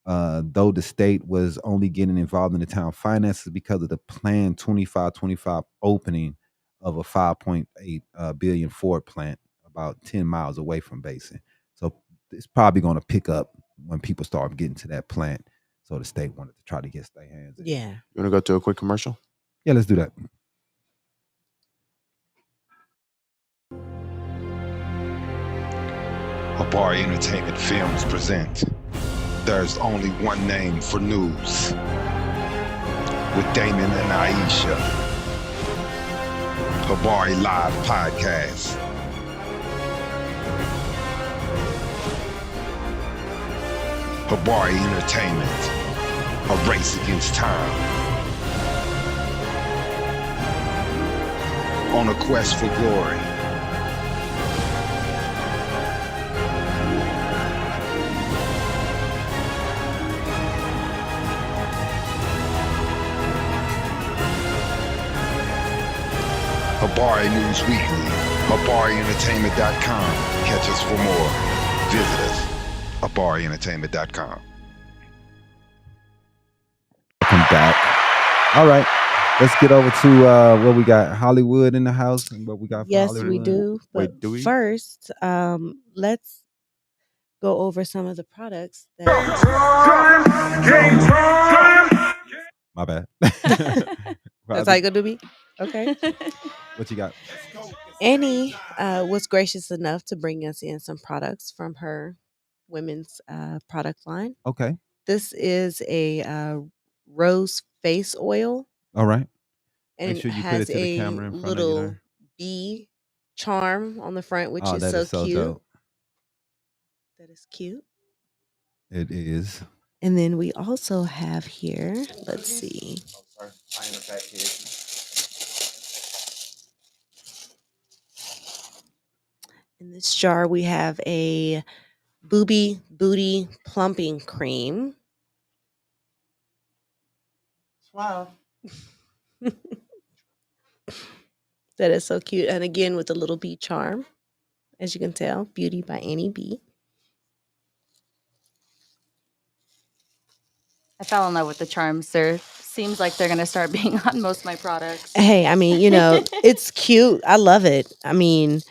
Though the state was only getting involved in the town finances because of the planned 25-25 opening of a 5.8 billion Ford plant about 10 miles away from Basin. So it's probably going to pick up when people start getting to that plant. So the state wanted to try to get their hands in. Yeah. You want to go to a quick commercial? Yeah, let's do that. Habari Entertainment Films present There's Only One Name for News with Damon and Iesha. Habari Live Podcast. Habari Entertainment. A race against time. On a quest for glory. Habari News Weekly, HabariEntertainment.com. Catch us for more. Visit us, HabariEntertainment.com. Welcome back. All right. Let's get over to what we got. Hollywood in the house and what we got for Yes, Hollywood. we do. But Wait, do we? first, let's go over some of the products that My bad. that's how you gonna do me. Okay. What you got? Annie was gracious enough to bring us in some products from her women's product line. Okay. This is a rose face oil, All right. and Make sure it you put it has to the a camera in front of you little there. bee charm on the front, which Oh, is that so is so cute. dope. That is cute. It is. And then we also have here, let's see. In this jar, we have a Booby Booty Plumping Cream. Smile. That is so cute. And again, with the little bee charm, as you can tell, Beauty by Annie B. I fell in love with the charms. Seems like they're going to start being on most of my products. Hey, I mean, it's cute. I love it. I mean,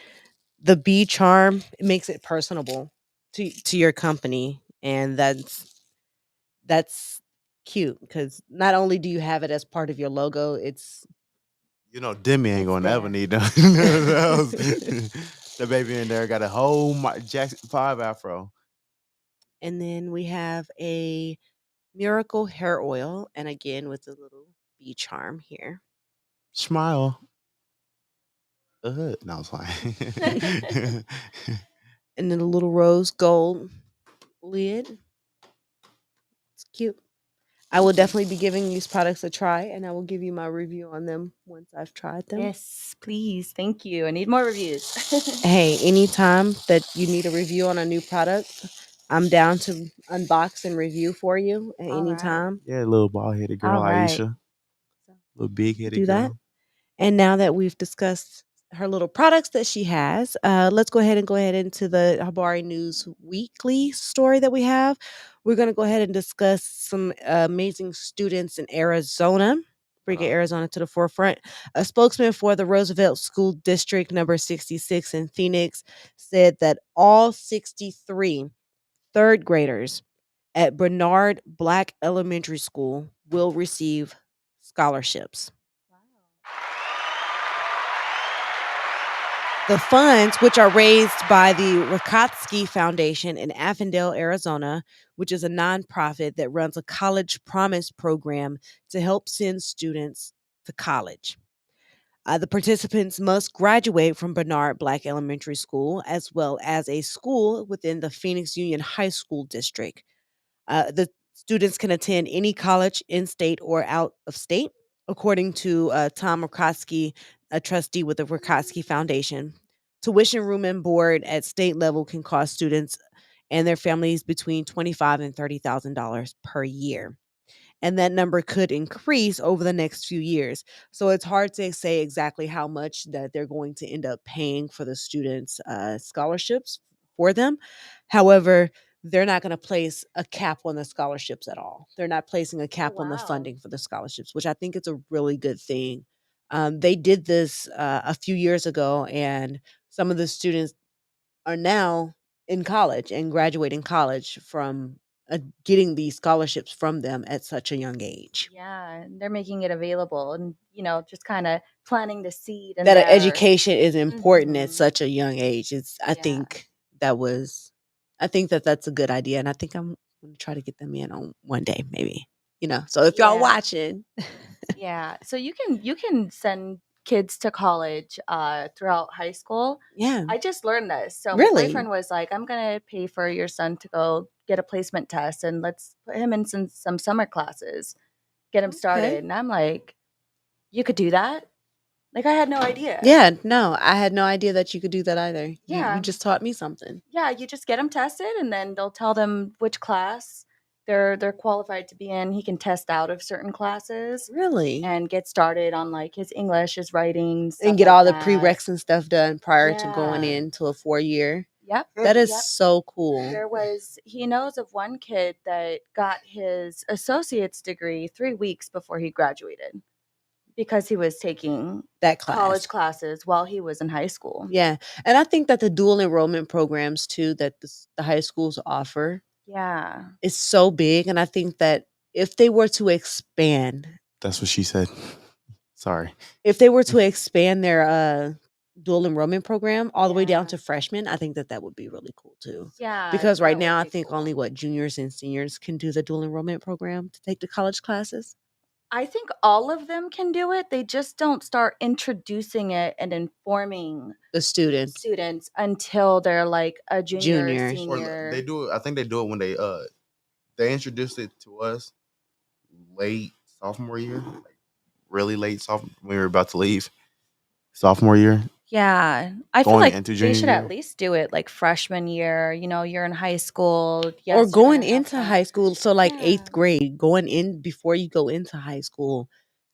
the bee charm, it makes it personable to your company, and that's cute because not only do you have it as part of your logo, it's You know, Demi ain't It's gonna ever there. need them. The baby in there got a whole Jackson 5 afro. and then we have a miracle hair oil, and again with the little bee charm here. Smile. No, it's fine. And then a little rose gold lid. It's cute. I will definitely be giving these products a try, and I will give you my review on them once I've tried them. Yes, please. Thank you. I need more reviews. Hey, anytime that you need a review on a new product, I'm down to unbox and review for you at All any right. time. Yeah, little bald headed girl, All right. Iesha. Little big Do headed that. girl. And now that we've discussed her little products that she has, let's go ahead into the Habari News Weekly story that we have. We're going to go ahead and discuss some amazing students in Arizona, bringing Arizona to the forefront. A spokesman for the Roosevelt School District number 66 in Phoenix said that all 63 third graders at Bernard Black Elementary School will receive scholarships. The funds, which are raised by the Rakotsky Foundation in Avondale, Arizona, which is a nonprofit that runs a college promise program to help send students to college. The participants must graduate from Bernard Black Elementary School, as well as a school within the Phoenix Union High School District. The students can attend any college in state or out of state, according to Tom Rakotsky, a trustee with the Rakotsky Foundation. Tuition, room, and board at state level can cost students and their families between $25,000 and $30,000 per year. And that number could increase over the next few years. So it's hard to say exactly how much that they're going to end up paying for the students' scholarships for them. However, they're not going to place a cap on the scholarships at all. They're not placing a cap on the wow. funding for the scholarships, which I think is a really good thing. They did this a few years ago, and some of the students are now in college and graduating college from getting these scholarships from them at such a young age. Yeah, they're making it available and, just kind of planting the seed in That there. education is important at Mhm. such a young age. I Yeah. think that that's a good idea, and I think I'm going to try to get them in on one day, maybe. So if y'all Yeah. watching, Yeah. So you can send kids to college throughout high school. yeah, I just learned this. So my really, boyfriend was like, "I'm gonna pay for your son to go get a placement test and let's put him in some summer classes, get him okay. started." And I'm like, "You could do that?" Like I had no idea. Yeah, no, I had no idea that you could do that either. You Yeah. just taught me something. Yeah, you just get them tested and then they'll tell them which class they're qualified to be in. He can test out of certain classes Really? and get started on like his English, his writing, stuff And get like all the that. prereqs and stuff done prior to going Yeah. into a 4 year. Yep. That is Yep. so cool. He knows of one kid that got his associate's degree 3 weeks before he graduated because he was taking That class. college classes while he was in high school. Yeah. And I think that the dual enrollment programs too that the high schools offer Yeah. is so big. And I think that if they were to expand, That's what she said. Sorry. if they were to expand their dual enrollment program all the way down Yeah. to freshmen, I think that would be really cool too. Yeah. Because right that would now, I be think cool. only juniors and seniors can do the dual enrollment program to take the college classes. I think all of them can do it. They just don't start introducing it and informing The students. until they're like a junior, Junior. senior. They do it. I think they do it when they introduced it to us late sophomore year, like really late sophomore when we were about to leave sophomore year. Yeah, I feel Going like into they junior should year. at least do it like freshman year. You're in high school. Yes, Or you're going gonna have into fun. high school. So like Yeah. 8th grade, going in before you go into high school,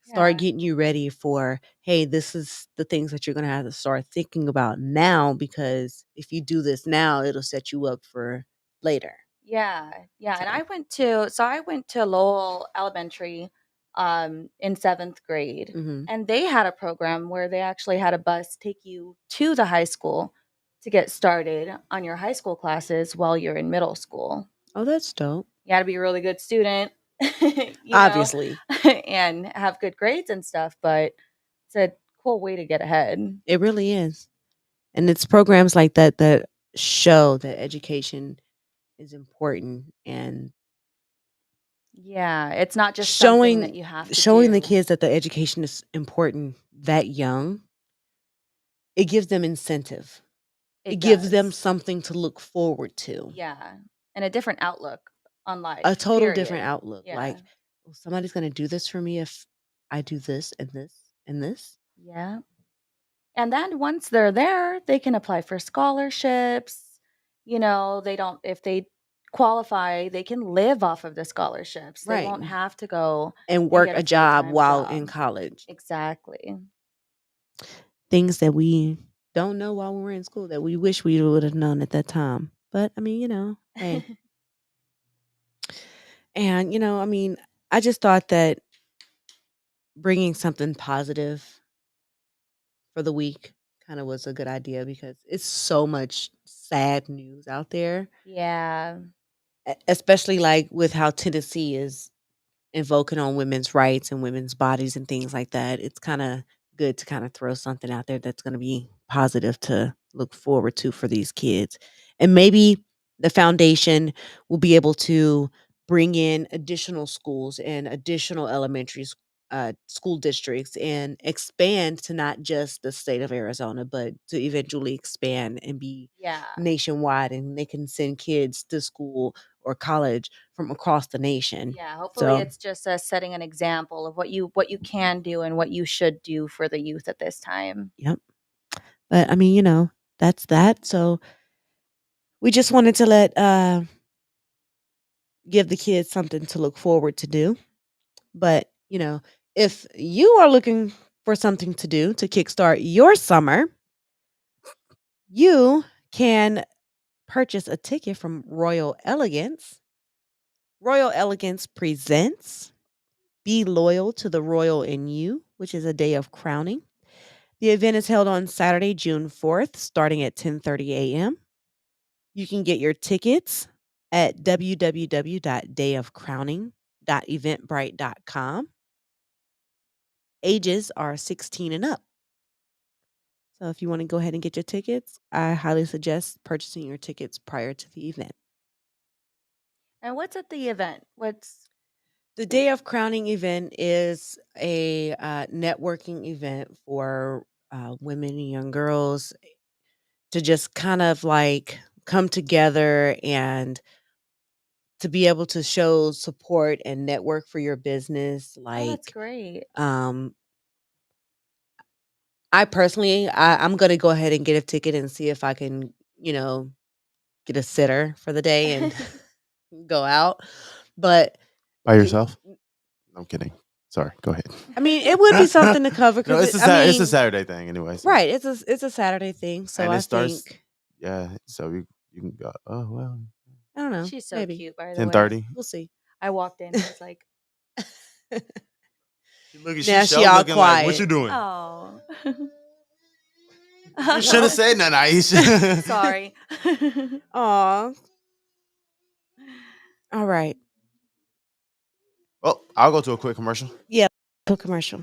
start Yeah. getting you ready for, hey, this is the things that you're going to have to start thinking about now, because if you do this now, it'll set you up for later. Yeah, yeah. And So. I went to Lowell Elementary in 7th grade. Mhm. And they had a program where they actually had a bus take you to the high school to get started on your high school classes while you're in middle school. Oh, that's dope. You got to be a really good student, Obviously. and have good grades and stuff, but it's a cool way to get ahead. It really is. And it's programs like that that show that education is important, and Yeah, it's not just something that you have to showing the do. kids that the education is important that young, it gives them incentive. It gives them does. something to look forward to. Yeah, and a different outlook on life. A total period. different outlook. Yeah. Like well, somebody's going to do this for me if I do this and this and this. Yeah. And then once they're there, they can apply for scholarships. They don't, if they qualify, they can live off of the scholarships. They Right. won't have to go And and work get a a full job time while in job. college. Exactly. Things that we don't know while we were in school that we wish we would have known at that time. But I mean, hey. And, I just thought that bringing something positive for the week kind of was a good idea because it's so much sad news out there, Yeah. especially like with how Tennessee is invoking on women's rights and women's bodies and things like that. It's kind of good to kind of throw something out there that's going to be positive to look forward to for these kids. And maybe the foundation will be able to bring in additional schools and additional school districts and expand to not just the state of Arizona, but to eventually expand and be Yeah. nationwide, and they can send kids to school or college from across the nation. Yeah, hopefully So, it's just setting an example of what you can do and what you should do for the youth at this time. yep. But I mean, that's that. So we just wanted to give the kids something to look forward to do. But, if you are looking for something to do to kickstart your summer, you can purchase a ticket from Royal Elegance. Royal Elegance presents Be Loyal to the Royal in You, which is a day of crowning. The event is held on Saturday, June 4th, starting at 10:30 a.m. You can get your tickets at www.dayofcrowning.eventbrite.com. Ages are 16 and up. So if you want to go ahead and get your tickets, I highly suggest purchasing your tickets prior to the event. And what's at the event? The Day of Crowning event is a networking event for women and young girls to just kind of like come together and to be able to show support and network for your business. Oh, that's Like, great. I personally, I'm gonna go ahead and get a ticket and see if I can, get a sitter for the day and go out. But By yourself? I'm kidding. Sorry. Go ahead. I mean, it would be something to cover No, because it's I it's a mean, Saturday thing anyway. So. right? It's a Saturday thing, so And I it starts. think Yeah. So you can go. Oh well. I don't know, She's so maybe cute, by the way. 10:30. we'll see. I walked in, I was like, Look, Now she's she so all looking like, what you quiet. doing? oh. You should have said nothing, Iesha. Sorry. Aw, all right. Well, I'll go to a quick commercial. Yeah, a commercial.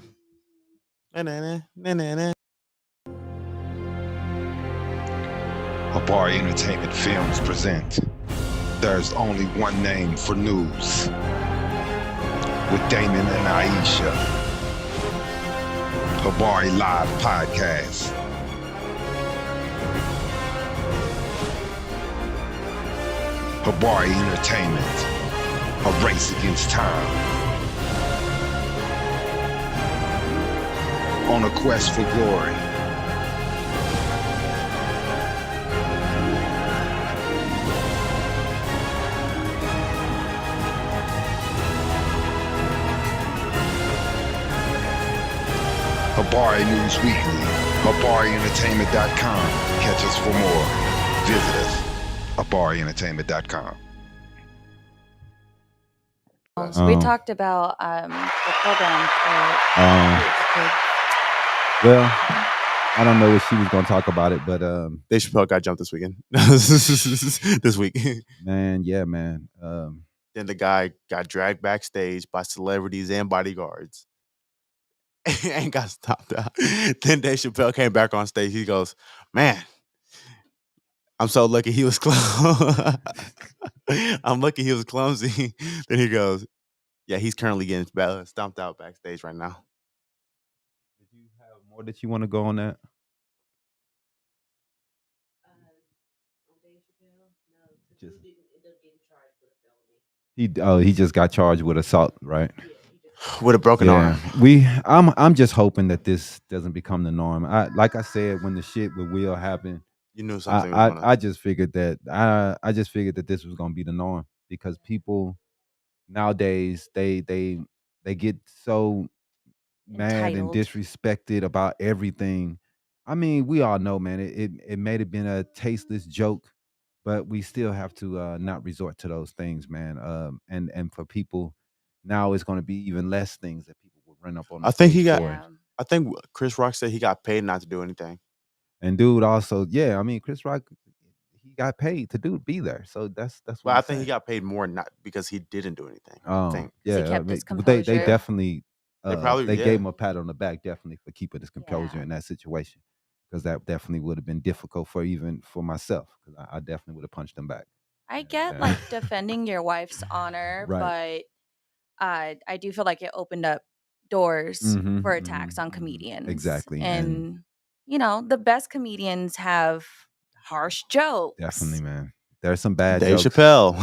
Habari Entertainment Films present There's Only One Name for News with Damon and Iesha. Habari Live Podcast. Habari Entertainment. A race against time. On a quest for glory. Habari News Weekly, HabariEntertainment.com. Catch us for more. Visit us, HabariEntertainment.com. So we Um, talked about the program Um, well, I don't know if she was gonna talk about it, but Dave Chappelle got jumped this weekend. This week. man, yeah, man. Then the guy got dragged backstage by celebrities and bodyguards and got stopped out. Then Dave Chappelle came back on stage. He goes, "Man, I'm so lucky he was I'm lucky he was clumsy." Then he goes, "Yeah, he's currently getting stomped out backstage right now." Did you have more that you want to go on that? Just he just got charged with assault, right? with a broken Yeah, arm. I'm just hoping that this doesn't become the norm. Like I said, when the shit with Will happened, You knew something was gonna. I just figured that I just figured that this was gonna be the norm because people nowadays they get so mad and Entitled. disrespected about everything. I mean, we all know, man. It may have been a tasteless joke, but we still have to not resort to those things, man. And for people now, it's going to be even less things that people will run up on the I think he stage got. for. Yeah. I think Chris Rock said he got paid not to do anything. And dude, also, yeah, I mean, Chris Rock, he got paid to be there, so that's what But I'm I think he saying. got paid more not because he didn't do anything. I Oh, think Because he yeah, I kept mean, his but they composure. definitely they probably they gave yeah. him a pat on the back definitely for keeping his composure Yeah. in that situation because that definitely would have been difficult for even for myself because I definitely would have punched him back. I get Yeah. like defending your wife's honor, Right. but I do feel like it opened up doors for attacks on Mhm. comedians. Exactly, and And, the best comedians have harsh definitely, jokes. man, there's some bad Dave jokes. Chappelle.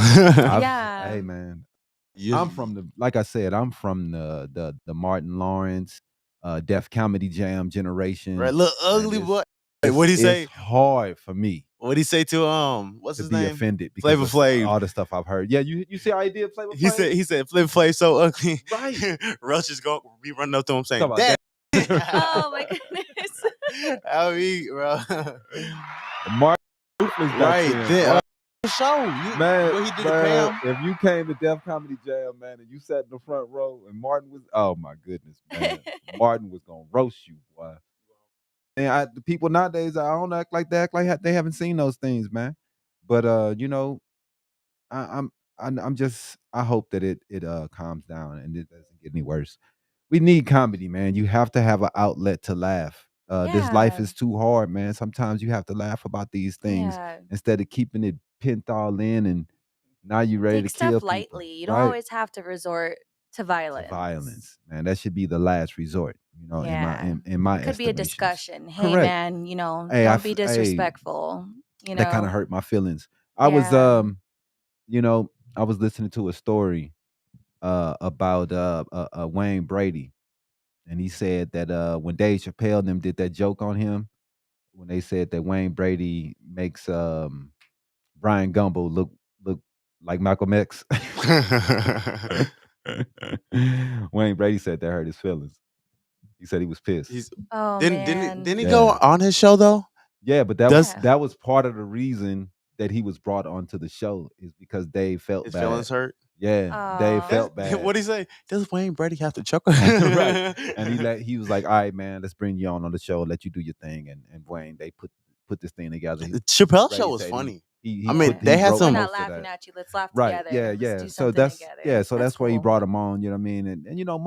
Yeah. Hey, man, You- I'm from like I said, I'm from the Martin Lawrence, Def Comedy Jam right, generation, look and ugly boy. Wait, what'd he it's say? hard for me What'd he say to what's to his be name? offended because Flavor of Flav. all the stuff I've heard. Yeah, you see how he did Flavor Flav? He said Flavor Flav so ugly. Right. Rush is gonna be running up to him saying, Talk about "Damn." that. Oh my goodness. I mean, bro. Mark Ruthless back Right. then, Then, boy. show Man, what he did to man, Pam. if you came to Def Comedy Jam, man, and you sat in the front row and Martin was, oh my goodness, man. Martin was gonna roast you, boy. And the people nowadays, I don't act like they act like they haven't seen those things, man. But I, I'm I'm just I hope that it calms down and it doesn't get any worse. We need comedy, man. You have to have an outlet to laugh. This life Yeah. is too hard, man. Sometimes you have to laugh about these things Yeah. instead of keeping it pent all in and now you ready Take to kill stuff people, lightly. You don't right? always have to resort to To violence. violence, man. That should be the last resort, in my Yeah. in my It could be a estimations. discussion. Hey, Correct. man, Hey, don't be hey, disrespectful. You that kind of know? hurt my feelings. I was Yeah. you know, I was listening to a story about Wayne Brady, and he said that when Dave Chappelle and them did that joke on him, when they said that Wayne Brady makes Brian Gumbo look like Malcolm X. Wayne Brady said that hurt his feelings. He said he was pissed. He's Oh, didn't he man. go Yeah. on his show though? Yeah, but Does Yeah. that was part of the reason that he was brought onto the show is because Dave felt his bad. feelings hurt? Yeah, Dave Oh. felt bad. What'd he say? Does Wayne Brady have to chuckle? Right. And he was like, "All right, man, let's bring you on the show, let you do your thing." And Wayne, they put this thing together. The Chappelle Brady show was said funny. he I mean, put Yeah. he they had wrote We're some not most of laughing that. at you. Let's laugh Right. together. Yeah, Let's yeah. do So something that's together. so That's that's where he cool. brought him on, you know what I mean? And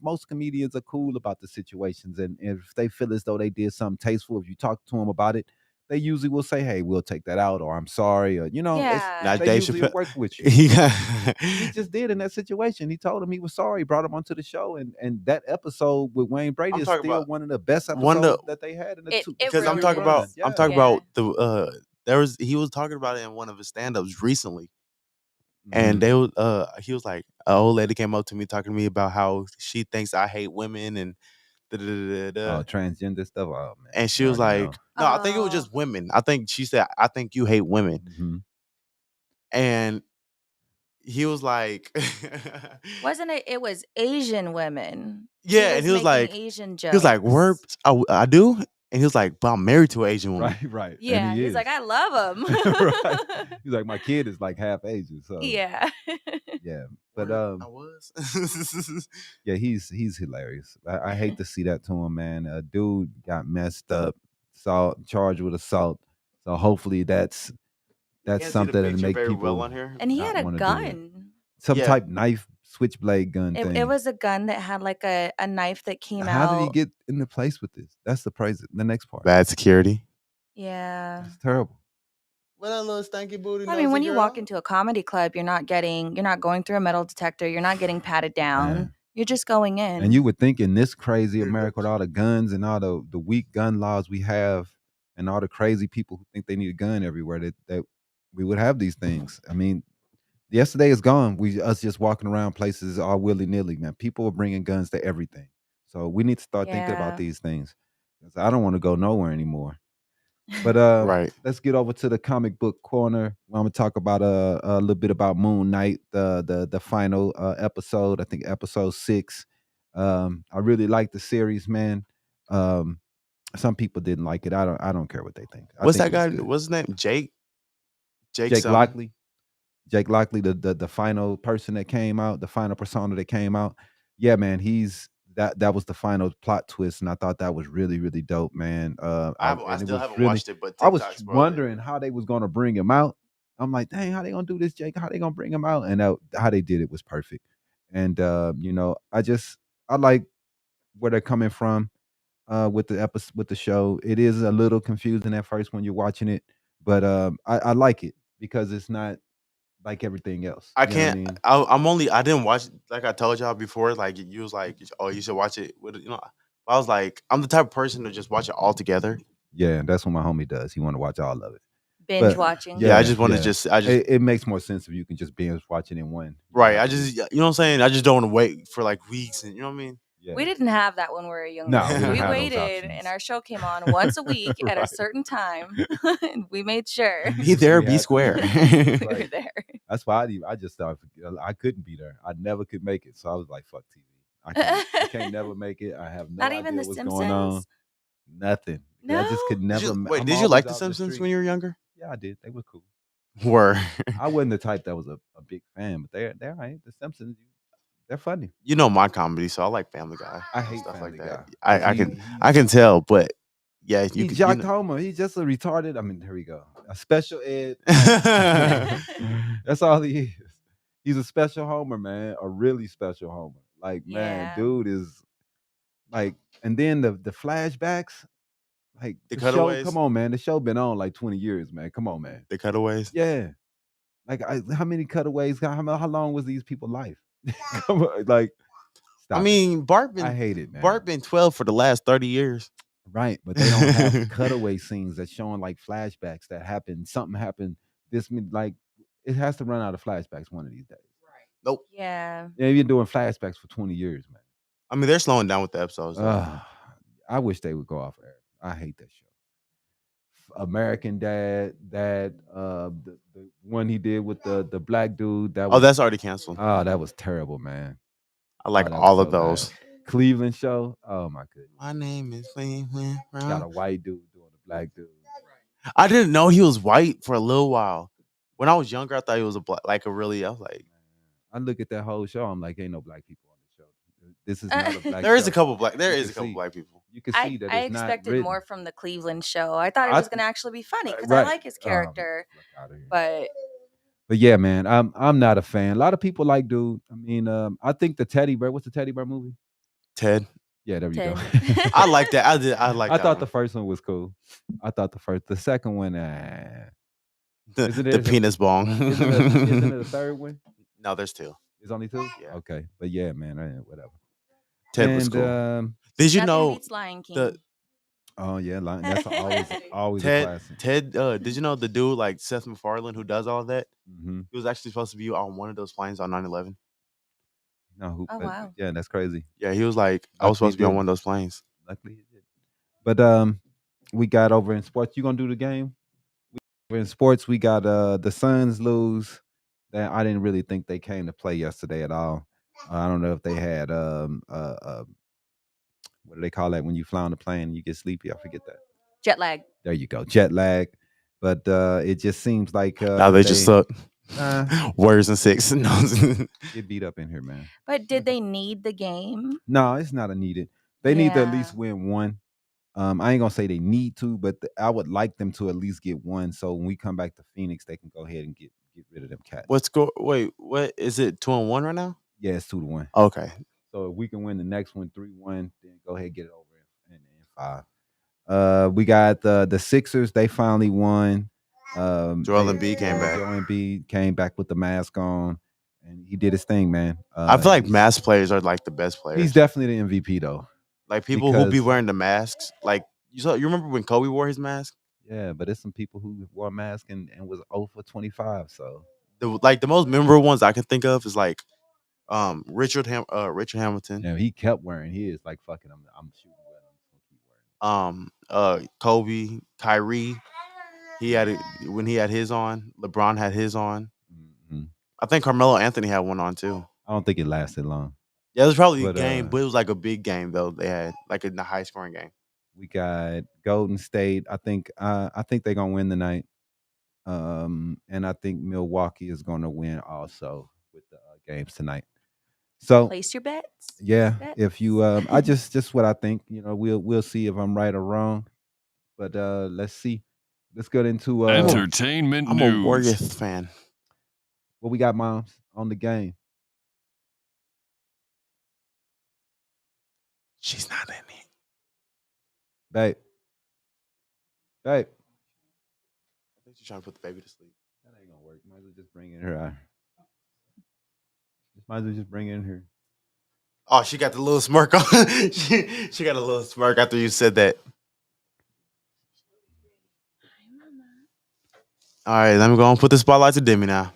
most comedians are cool about the situations. And if they feel as though they did something tasteful, if you talk to them about it, they usually will say, "Hey, we'll take that out," or "I'm sorry," or Yeah. not they Dave usually Chappelle. work with you. He got He just did in that situation. He told him he was sorry, brought him onto the show, and that episode with Wayne Brady I'm is talking still about one of the best one of the episodes that they had in the It two it because two-year really run. is. I'm Yeah. talking Yeah. about he was talking about it in one of his stand-ups recently. And Mhm. he was like, an old lady came up to me talking to me about how she thinks I hate women and da da da da. Oh, transgender stuff. Oh man, And she you was already know. like, no, I think it was Oh. just women. I think she said, I think you hate women. Mhm. And he was like, Wasn't it? It was Asian women. He yeah, and was making Asian he was like, word, jokes. I do. And he was like, but I'm married to an Asian woman. Right, right, and Yeah. he He's like, is I love right. him. He's like, my kid is like half Asian, so Yeah. yeah. But Word, I was. yeah, he's hilarious. I hate to see that to him, man. A dude got messed up, charged with assault. So hopefully that's Can't see the something that picture make very well people on here. And he not had a want to do it. gun. Some Yeah. type knife switchblade gun It thing. was a gun that had like a knife that came How did he out. get into place with this? That's the next part. Bad security. Yeah. That's terrible. What that little stanky booty I mean, when you walk into a comedy club, you're not going through a metal detector. You're not getting patted down. Yeah. You're just going in. And you would think in this crazy America with all the guns and all the weak gun laws we have and all the crazy people who think they need a gun everywhere that we would have these things. I mean, Yesterday is gone. We us just walking around places all willy nilly, man. People are bringing guns to everything, so we need to start thinking about Yeah. these things. 'Cause I don't want to go nowhere anymore. But Right. let's get over to the comic book corner. I'm gonna talk about a little bit about Moon Knight, the final episode. I think episode 6. I really like the series, man. Um, some people didn't like it. I don't care what they think. I What's think that it was guy? good. What's his name? Jake. Jake Jake something. Lockley. Jake Lockley, the final person that came out, the final persona that came out. Yeah, man, he's that was the final plot twist, and I thought that was really really dope, man. I And it still was haven't really, watched it, but I was TikTok spoiled it. wondering how they was gonna bring him out. I'm like, dang, how they gonna do this, Jake? How they gonna bring him out? And how they did it was perfect. And I like where they're coming from with the episode with the show. It is a little confusing at first when you're watching it, but I like it because it's not like everything else. I You know what I can't. mean? I'm only. I didn't watch. Like I told y'all before. Like you was like, oh, you should watch it. With I was like, I'm the type of person to just watch it all together. Yeah, that's what my homie does. He want to watch all of it. Binge But watching. Yeah, I yeah, just want to yeah, just. I just it makes more sense if you can just binge watch it in one. You know right. what I I mean? just. You know what I'm saying. I just don't want to wait for like weeks, and you know what I mean. Yeah. We didn't have that when we were No, we younger. didn't We have those waited, options. and our show came on once a week at a Right. certain time, and we made sure Be there, We be had to square. be there. we were Right. there. That's why I just thought I couldn't be there. I never could make it, so I was like, "Fuck TV. I can't never make it. I have no Not even idea The what's going on. Simpsons. Nothing. I No. just could Did never. you, wait, I'm did you always like The out in the Simpsons street. when you were younger? Yeah, I did. They were cool. Were I wasn't the type that was a big fan, but they're all right. The Simpsons, they're funny. you know my comedy, so I like Family Guy. I and hate stuff Family like that. Guy because I can tell, but yeah, you he's could. Jack Homer. He's just a retarded. I mean, here we go. A special ed. That's all he is. He's a special Homer, man. A really special Homer. Like, man, Yeah. dude is like, and then the flashbacks, like The show. cutaways? Come on, man. The show been on like 20 years, man. Come on, man. The cutaways. Yeah. Like, how many cutaways? How long was these people's life? Come on, like, stop. I mean, Bart I been hate it, man. Bart been 12 for the last 30 years. Right, but they don't have cutaway scenes that's showing like flashbacks that happened. Something happened. Like it has to run out of flashbacks one of these days. Nope. Yeah. Yeah, you've been doing flashbacks for 20 years, man. I mean, they're slowing down with the episodes. Though. I wish they would go off air. I hate that show. American Dad, the one he did with the black dude. That was That's already canceled. that was terrible, man. I like that was all of so those. bad. Cleveland show. Oh my goodness. My name is Cleveland Got a Brown. white dude doing a black dude. I didn't know he was white for a little while. When I was younger, I thought he was I was like, I look at that whole show. I'm like, ain't no black people on the show. This is not a black. there is a show. couple black. There You is a can couple see. black people. You can I, see that I it's not expected written. more from the Cleveland show. I thought it I was th- going to actually be funny because right. I like his character. Fuck outta here. But yeah, man, I'm not a fan. A lot of people like dude. I mean, I think the Teddy Bear. What's the Teddy Bear movie? Ted. Yeah, there we go. I like that. I like. I that thought one. the first one was cool. I thought the second one. The penis bong. Isn't it a third one? No, there's two. It's only two. Yeah. Okay, but yeah, man, whatever. Ted was cool. Did you nothing know beats Lion King. the Oh yeah, that's always a Ted? classic. Ted. Did you know the dude like Seth MacFarlane who does all that? Mm-hmm. He was actually supposed to be on one of those planes on 9/11. No, Oh, wow. Yeah, that's crazy. Yeah, he was like, I was supposed to be on one of those planes. Luckily he did. But we got over in sports. You gonna do the game? In sports, we got the Suns lose. That I didn't really think they came to play yesterday at all. I don't know if they had what do they call that when you fly on the plane and you get sleepy? I forget that. Jet lag. There you go, jet lag. But it just seems like Now they just suck. Words and six. Get beat up in here, man. But did they need the game? No, it's not a needed. They need to at Yeah. least win one. I ain't gonna say they need to, but I would like them to at least get one. So when we come back to Phoenix, they can go ahead and get rid of them cats. Wait, what is it? 2-1 right now? Yeah, it's 2-1. Okay. So if we can win the next one 3-1, then go ahead and get it over in 5. We got the Sixers. They finally won. Joel Embiid came back. Joel Embiid came back with the mask on, and he did his thing, man. I feel like mask players are like the best players. He's definitely the MVP though. Like people who be because- wearing the masks. Like you remember when Kobe wore his mask? Yeah, but there's some people who wore a mask and was 0 for 25. So the most memorable ones I can think of is like Richard Hamilton, Yeah, he kept wearing his like fucking. I'm shooting with him. So keep wearing Kobe, Kyrie. He had it when he had his on. LeBron had his on. it. Hmm. I think Carmelo Anthony had one on too. I don't think it lasted long. Yeah, it was probably a But game, but it was like a big game though. They had like a high scoring game. we got Golden State. I think they're gonna win tonight. And I think Milwaukee is gonna win also with the games tonight. So Place your bets. yeah, Bets. if you I just what I think. You know, we'll see if I'm right or wrong. But let's see. Let's get into Entertainment I'm a news. Warriors fan. what we got, moms, on the game. She's not in it. Babe. Babe. I think she's trying to put the baby to sleep. That ain't gonna work. Might as well just bring in her. Might as well just bring in her. Oh, she got the little smirk on. she got a little smirk after you said that. All right, let me go and put the spotlight to Demi now.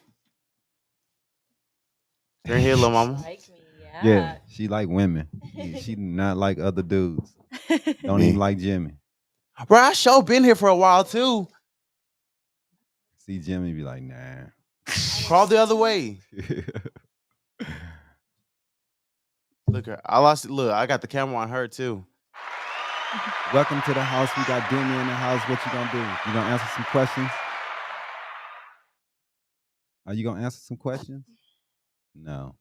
You're here, little mama. Like me, Yeah, she like women. She not like other dudes. Don't even like Jimmy. Bro, I sure been here for a while too. See Jimmy be like, nah. Crawl the other way. Look, I got the camera on her too. Welcome to the house. We got Demi in the house. What you gonna do? You gonna answer some questions? Are you gonna answer some questions? No.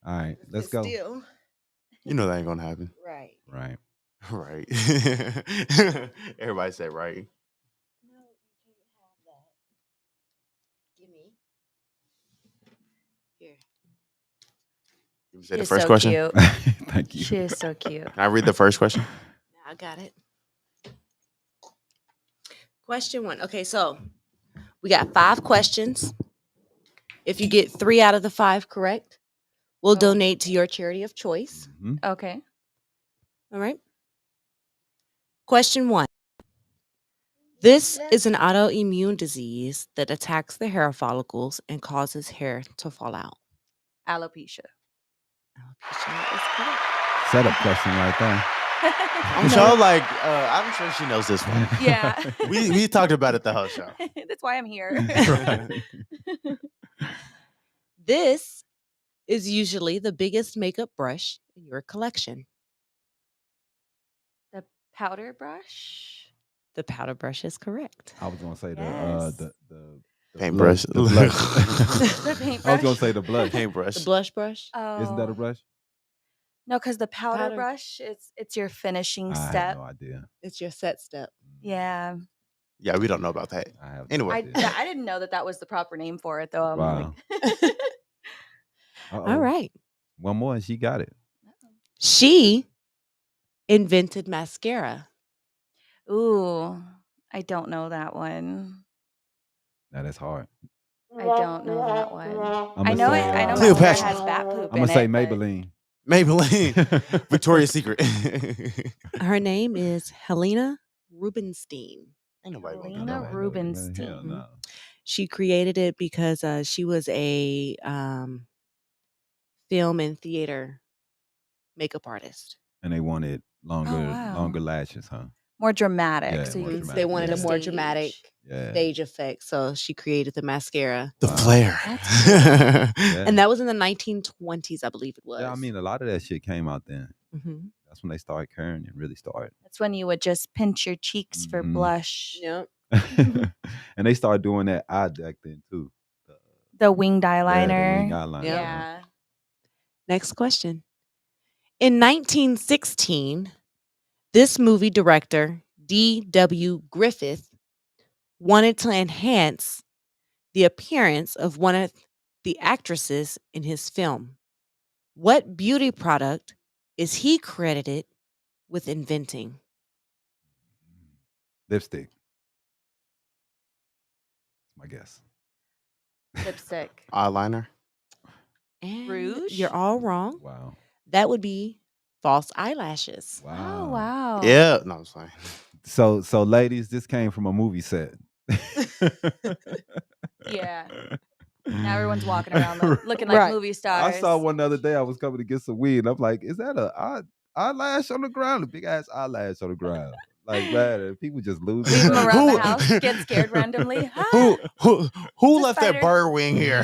All right, let's go. Still. You know that ain't gonna happen. Right. Right. Right. Everybody say right. No, you can't have that. Give me. Here. You say the She's first so question. cute. Thank you. She is so cute. Can I read the first question? Now I got it. Question 1. Okay, so we got 5 questions. If you get 3 out of the 5 correct, we'll donate to your charity of choice. Mhm. Okay. All right. Question 1. This is an autoimmune disease that attacks the hair follicles and causes hair to fall out. Alopecia. Alopecia is correct. Setup question right there. I'm sure, like, I'm sure she knows this one. Yeah. We talked about it the whole show. That's why I'm here. This is usually the biggest makeup brush in your collection. The powder brush. The powder brush is correct. I was gonna say Yes. the Paintbrush. The blush. The I was paintbrush. gonna say the blush. Paintbrush. The blush brush. Isn't that a Oh. brush? No, because the powder, Powder. brush, it's your finishing I have step. no idea. It's your set step. Yeah. Yeah, we don't know about that. I have Anyway. I didn't know that was the proper name for it, though. I'm Wow. like, Uh-oh. All right. One more and she got it. She invented mascara. ooh, I don't know that one. Now that's hard. I don't know that one. I'ma I know say, it. I know Cleopatra. mascara has bat poop I'm in gonna say it, but- Maybelline. Maybelline. Victoria's Secret. Her name is Helena Rubinstein. Ain't nobody gonna Helena know Nobody that. knows it. Rubinstein. Hell no. She created it because she was a film and theater makeup artist. And they wanted longer wow. longer lashes, huh? More dramatic. Yeah, so you more can dramatic, They wanted yeah. a more dramatic Yeah. stage effect, so she created the mascara. The Wow. flare. That's Yeah. And that was in the 1920s, I believe it was. Yeah, I mean a lot of that shit came out then. Mhm. That's when they started caring and really started. That's when you would just pinch your cheeks for Mhm. blush. Yep. And they started doing that eye deck then too. The winged Yeah, the eyeliner. wing eyeliner. Yeah. Yeah. Next question. In 1916, this movie director, D.W. Griffith, wanted to enhance the appearance of one of the actresses in his film. What beauty product is he credited with inventing? Lipstick. My guess. Lipstick. Eyeliner. And Rouge? You're all wrong. Wow. That would be false eyelashes. Wow. Oh wow. Yeah. No, I'm fine. So ladies, this came from a movie set. Yeah. Now everyone's walking around looking like Right. movie stars. I saw one the other day. I was coming to get some weed. And I'm like, is that a eyelash on the ground? A big ass eyelash on the ground. Like, man, people just lose Leave them it. around Who- the house, get scared randomly. who who It's who a left spider. that bird wing here?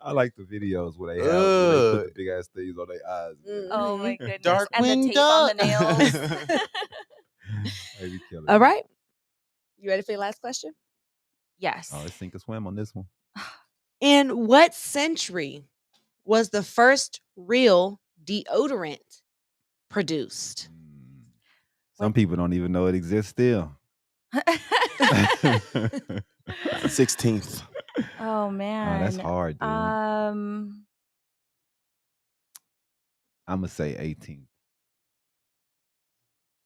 I like the videos where they put Ugh. the big ass things on their eyes. man. Oh my goodness. Dark and the tape on the nails. Hey, we killing All it. right. You ready for your last question? Yes. Oh, let's sink or swim on this one. In what century was the first real deodorant produced? Some people don't even know it exists still. 16th. Oh Oh, man. that's hard, dude. Um I'm gonna say 18.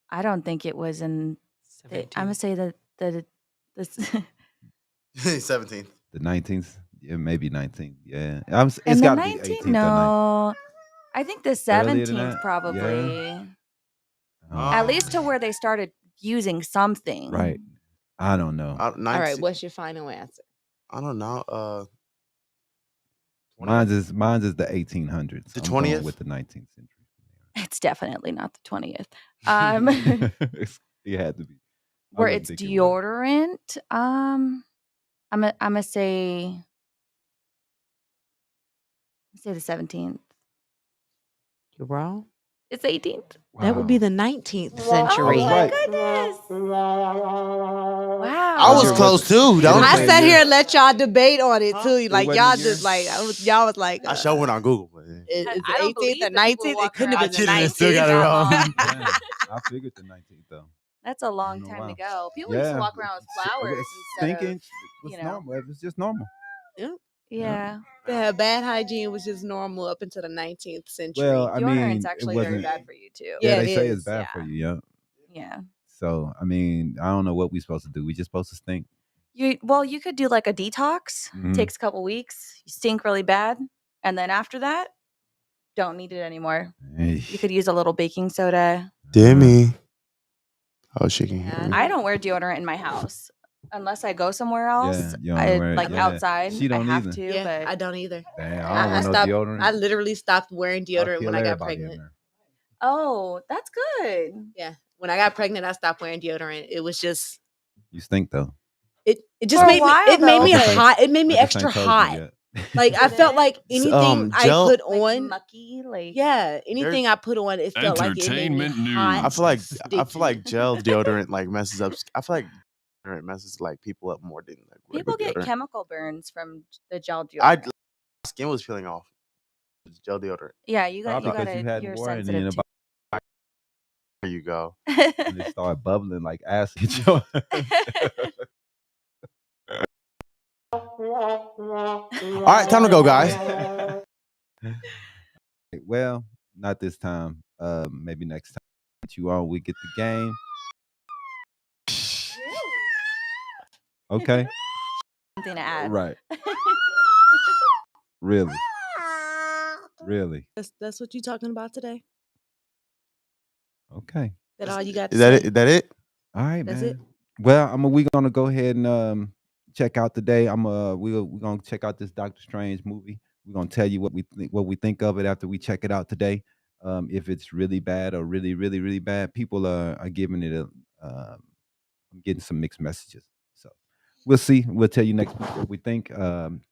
I don't think it was in I'm gonna say that this 17th. The 19th, yeah, maybe 19th. Yeah, it's in the got to be 19th. 18th or 19th. No. I think the Earlier than 17th that? probably. Oh, At least to where they started using something. right. I don't know. All right. What's your final answer? I don't know. Mine's is the 1800s. The I'm going 20th? with the 19th century. It's definitely not the 20th. It had to be. I Where wouldn't it's think it was. deodorant. I'm gonna say the 17th. You're wrong. It's 18th. That would be Wow. the 19th century. I was right. Goodness. Wow. I was Sure close too. Don't I Same sat year. here and let y'all debate on it too. Like wasn't y'all the year? just like y'all was like I sure went on Google. But it's I the don't 18th believe or that people 19th. It walk couldn't have around been the and 19th. still got it wrong. Damn, I figured the 19th though. That's a long know time why. to go. People used to walk around with flowers instead Thinking of, was you know. normal. It was just normal. Yeah. Yeah, bad hygiene was just normal up into the 19th century. Well, I mean, Deodorant's it actually very wasn't. bad for you too. Yeah, Yeah, they it say is. it's bad for Yeah. you. Yeah. Yeah. So I mean, I don't know what we're supposed to do. We just supposed to stink. You could do like a detox. Mhm. Takes a couple weeks. You stink really bad, and then after that, don't need it anymore. You could use a little baking soda. Demi. Oh, she can hear me. I don't wear deodorant in my house unless I go somewhere else. Yeah, you don't wear it, like yeah. outside. She don't I have either. to, Yeah, but I don't either. Damn, I I don't want no stopped. deodorant. I literally stopped wearing I'll deodorant kill when I got everybody in pregnant. there. oh, that's good. Yeah, when I got pregnant, I stopped wearing deodorant. It was just You stink though. it just For a made me. while, It made though, me but- hot. It made me I just extra ain't told you hot. yet. Like I felt like anything I gel- put Like on. mucky, like Yeah, anything I put on, it felt like it made me Entertainment hot. I feel like sticky. gel deodorant like messes up. I feel like deodorant messes like people up more than like people regular get deodorant. chemical burns from the gel deodorant. My skin was peeling off. Gel deodorant. yeah, you got Probably you because got you it. hadn't You're worn any in sensitive to. about There you go. and it started bubbling like acid. All right, time to go, guys. Well, not this time. Maybe next time. You on, we get the game. Okay. Something to add. Right. Really. Really. That's what you talking about today. Okay. That all you got? Is that it? Is that it? All right, That's man. it? Well, we gonna go ahead and check out today. We're gonna check out this Doctor Strange movie. We're gonna tell you what we think of it after we check it out today. If it's really bad or really, really, really bad. People are giving it I'm getting some mixed messages. So we'll see. We'll tell you next week what we think.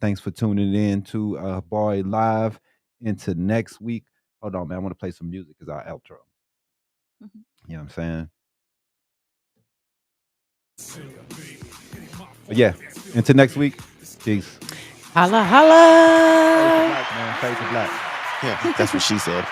Thanks for tuning in to Habari Live into next week. Hold on, man. I want to play some music as our outro. Mhm. You know what I'm saying? But yeah, until next week. Peace. Holla holla. Face of black, man. Face of black. Yeah, that's what she said.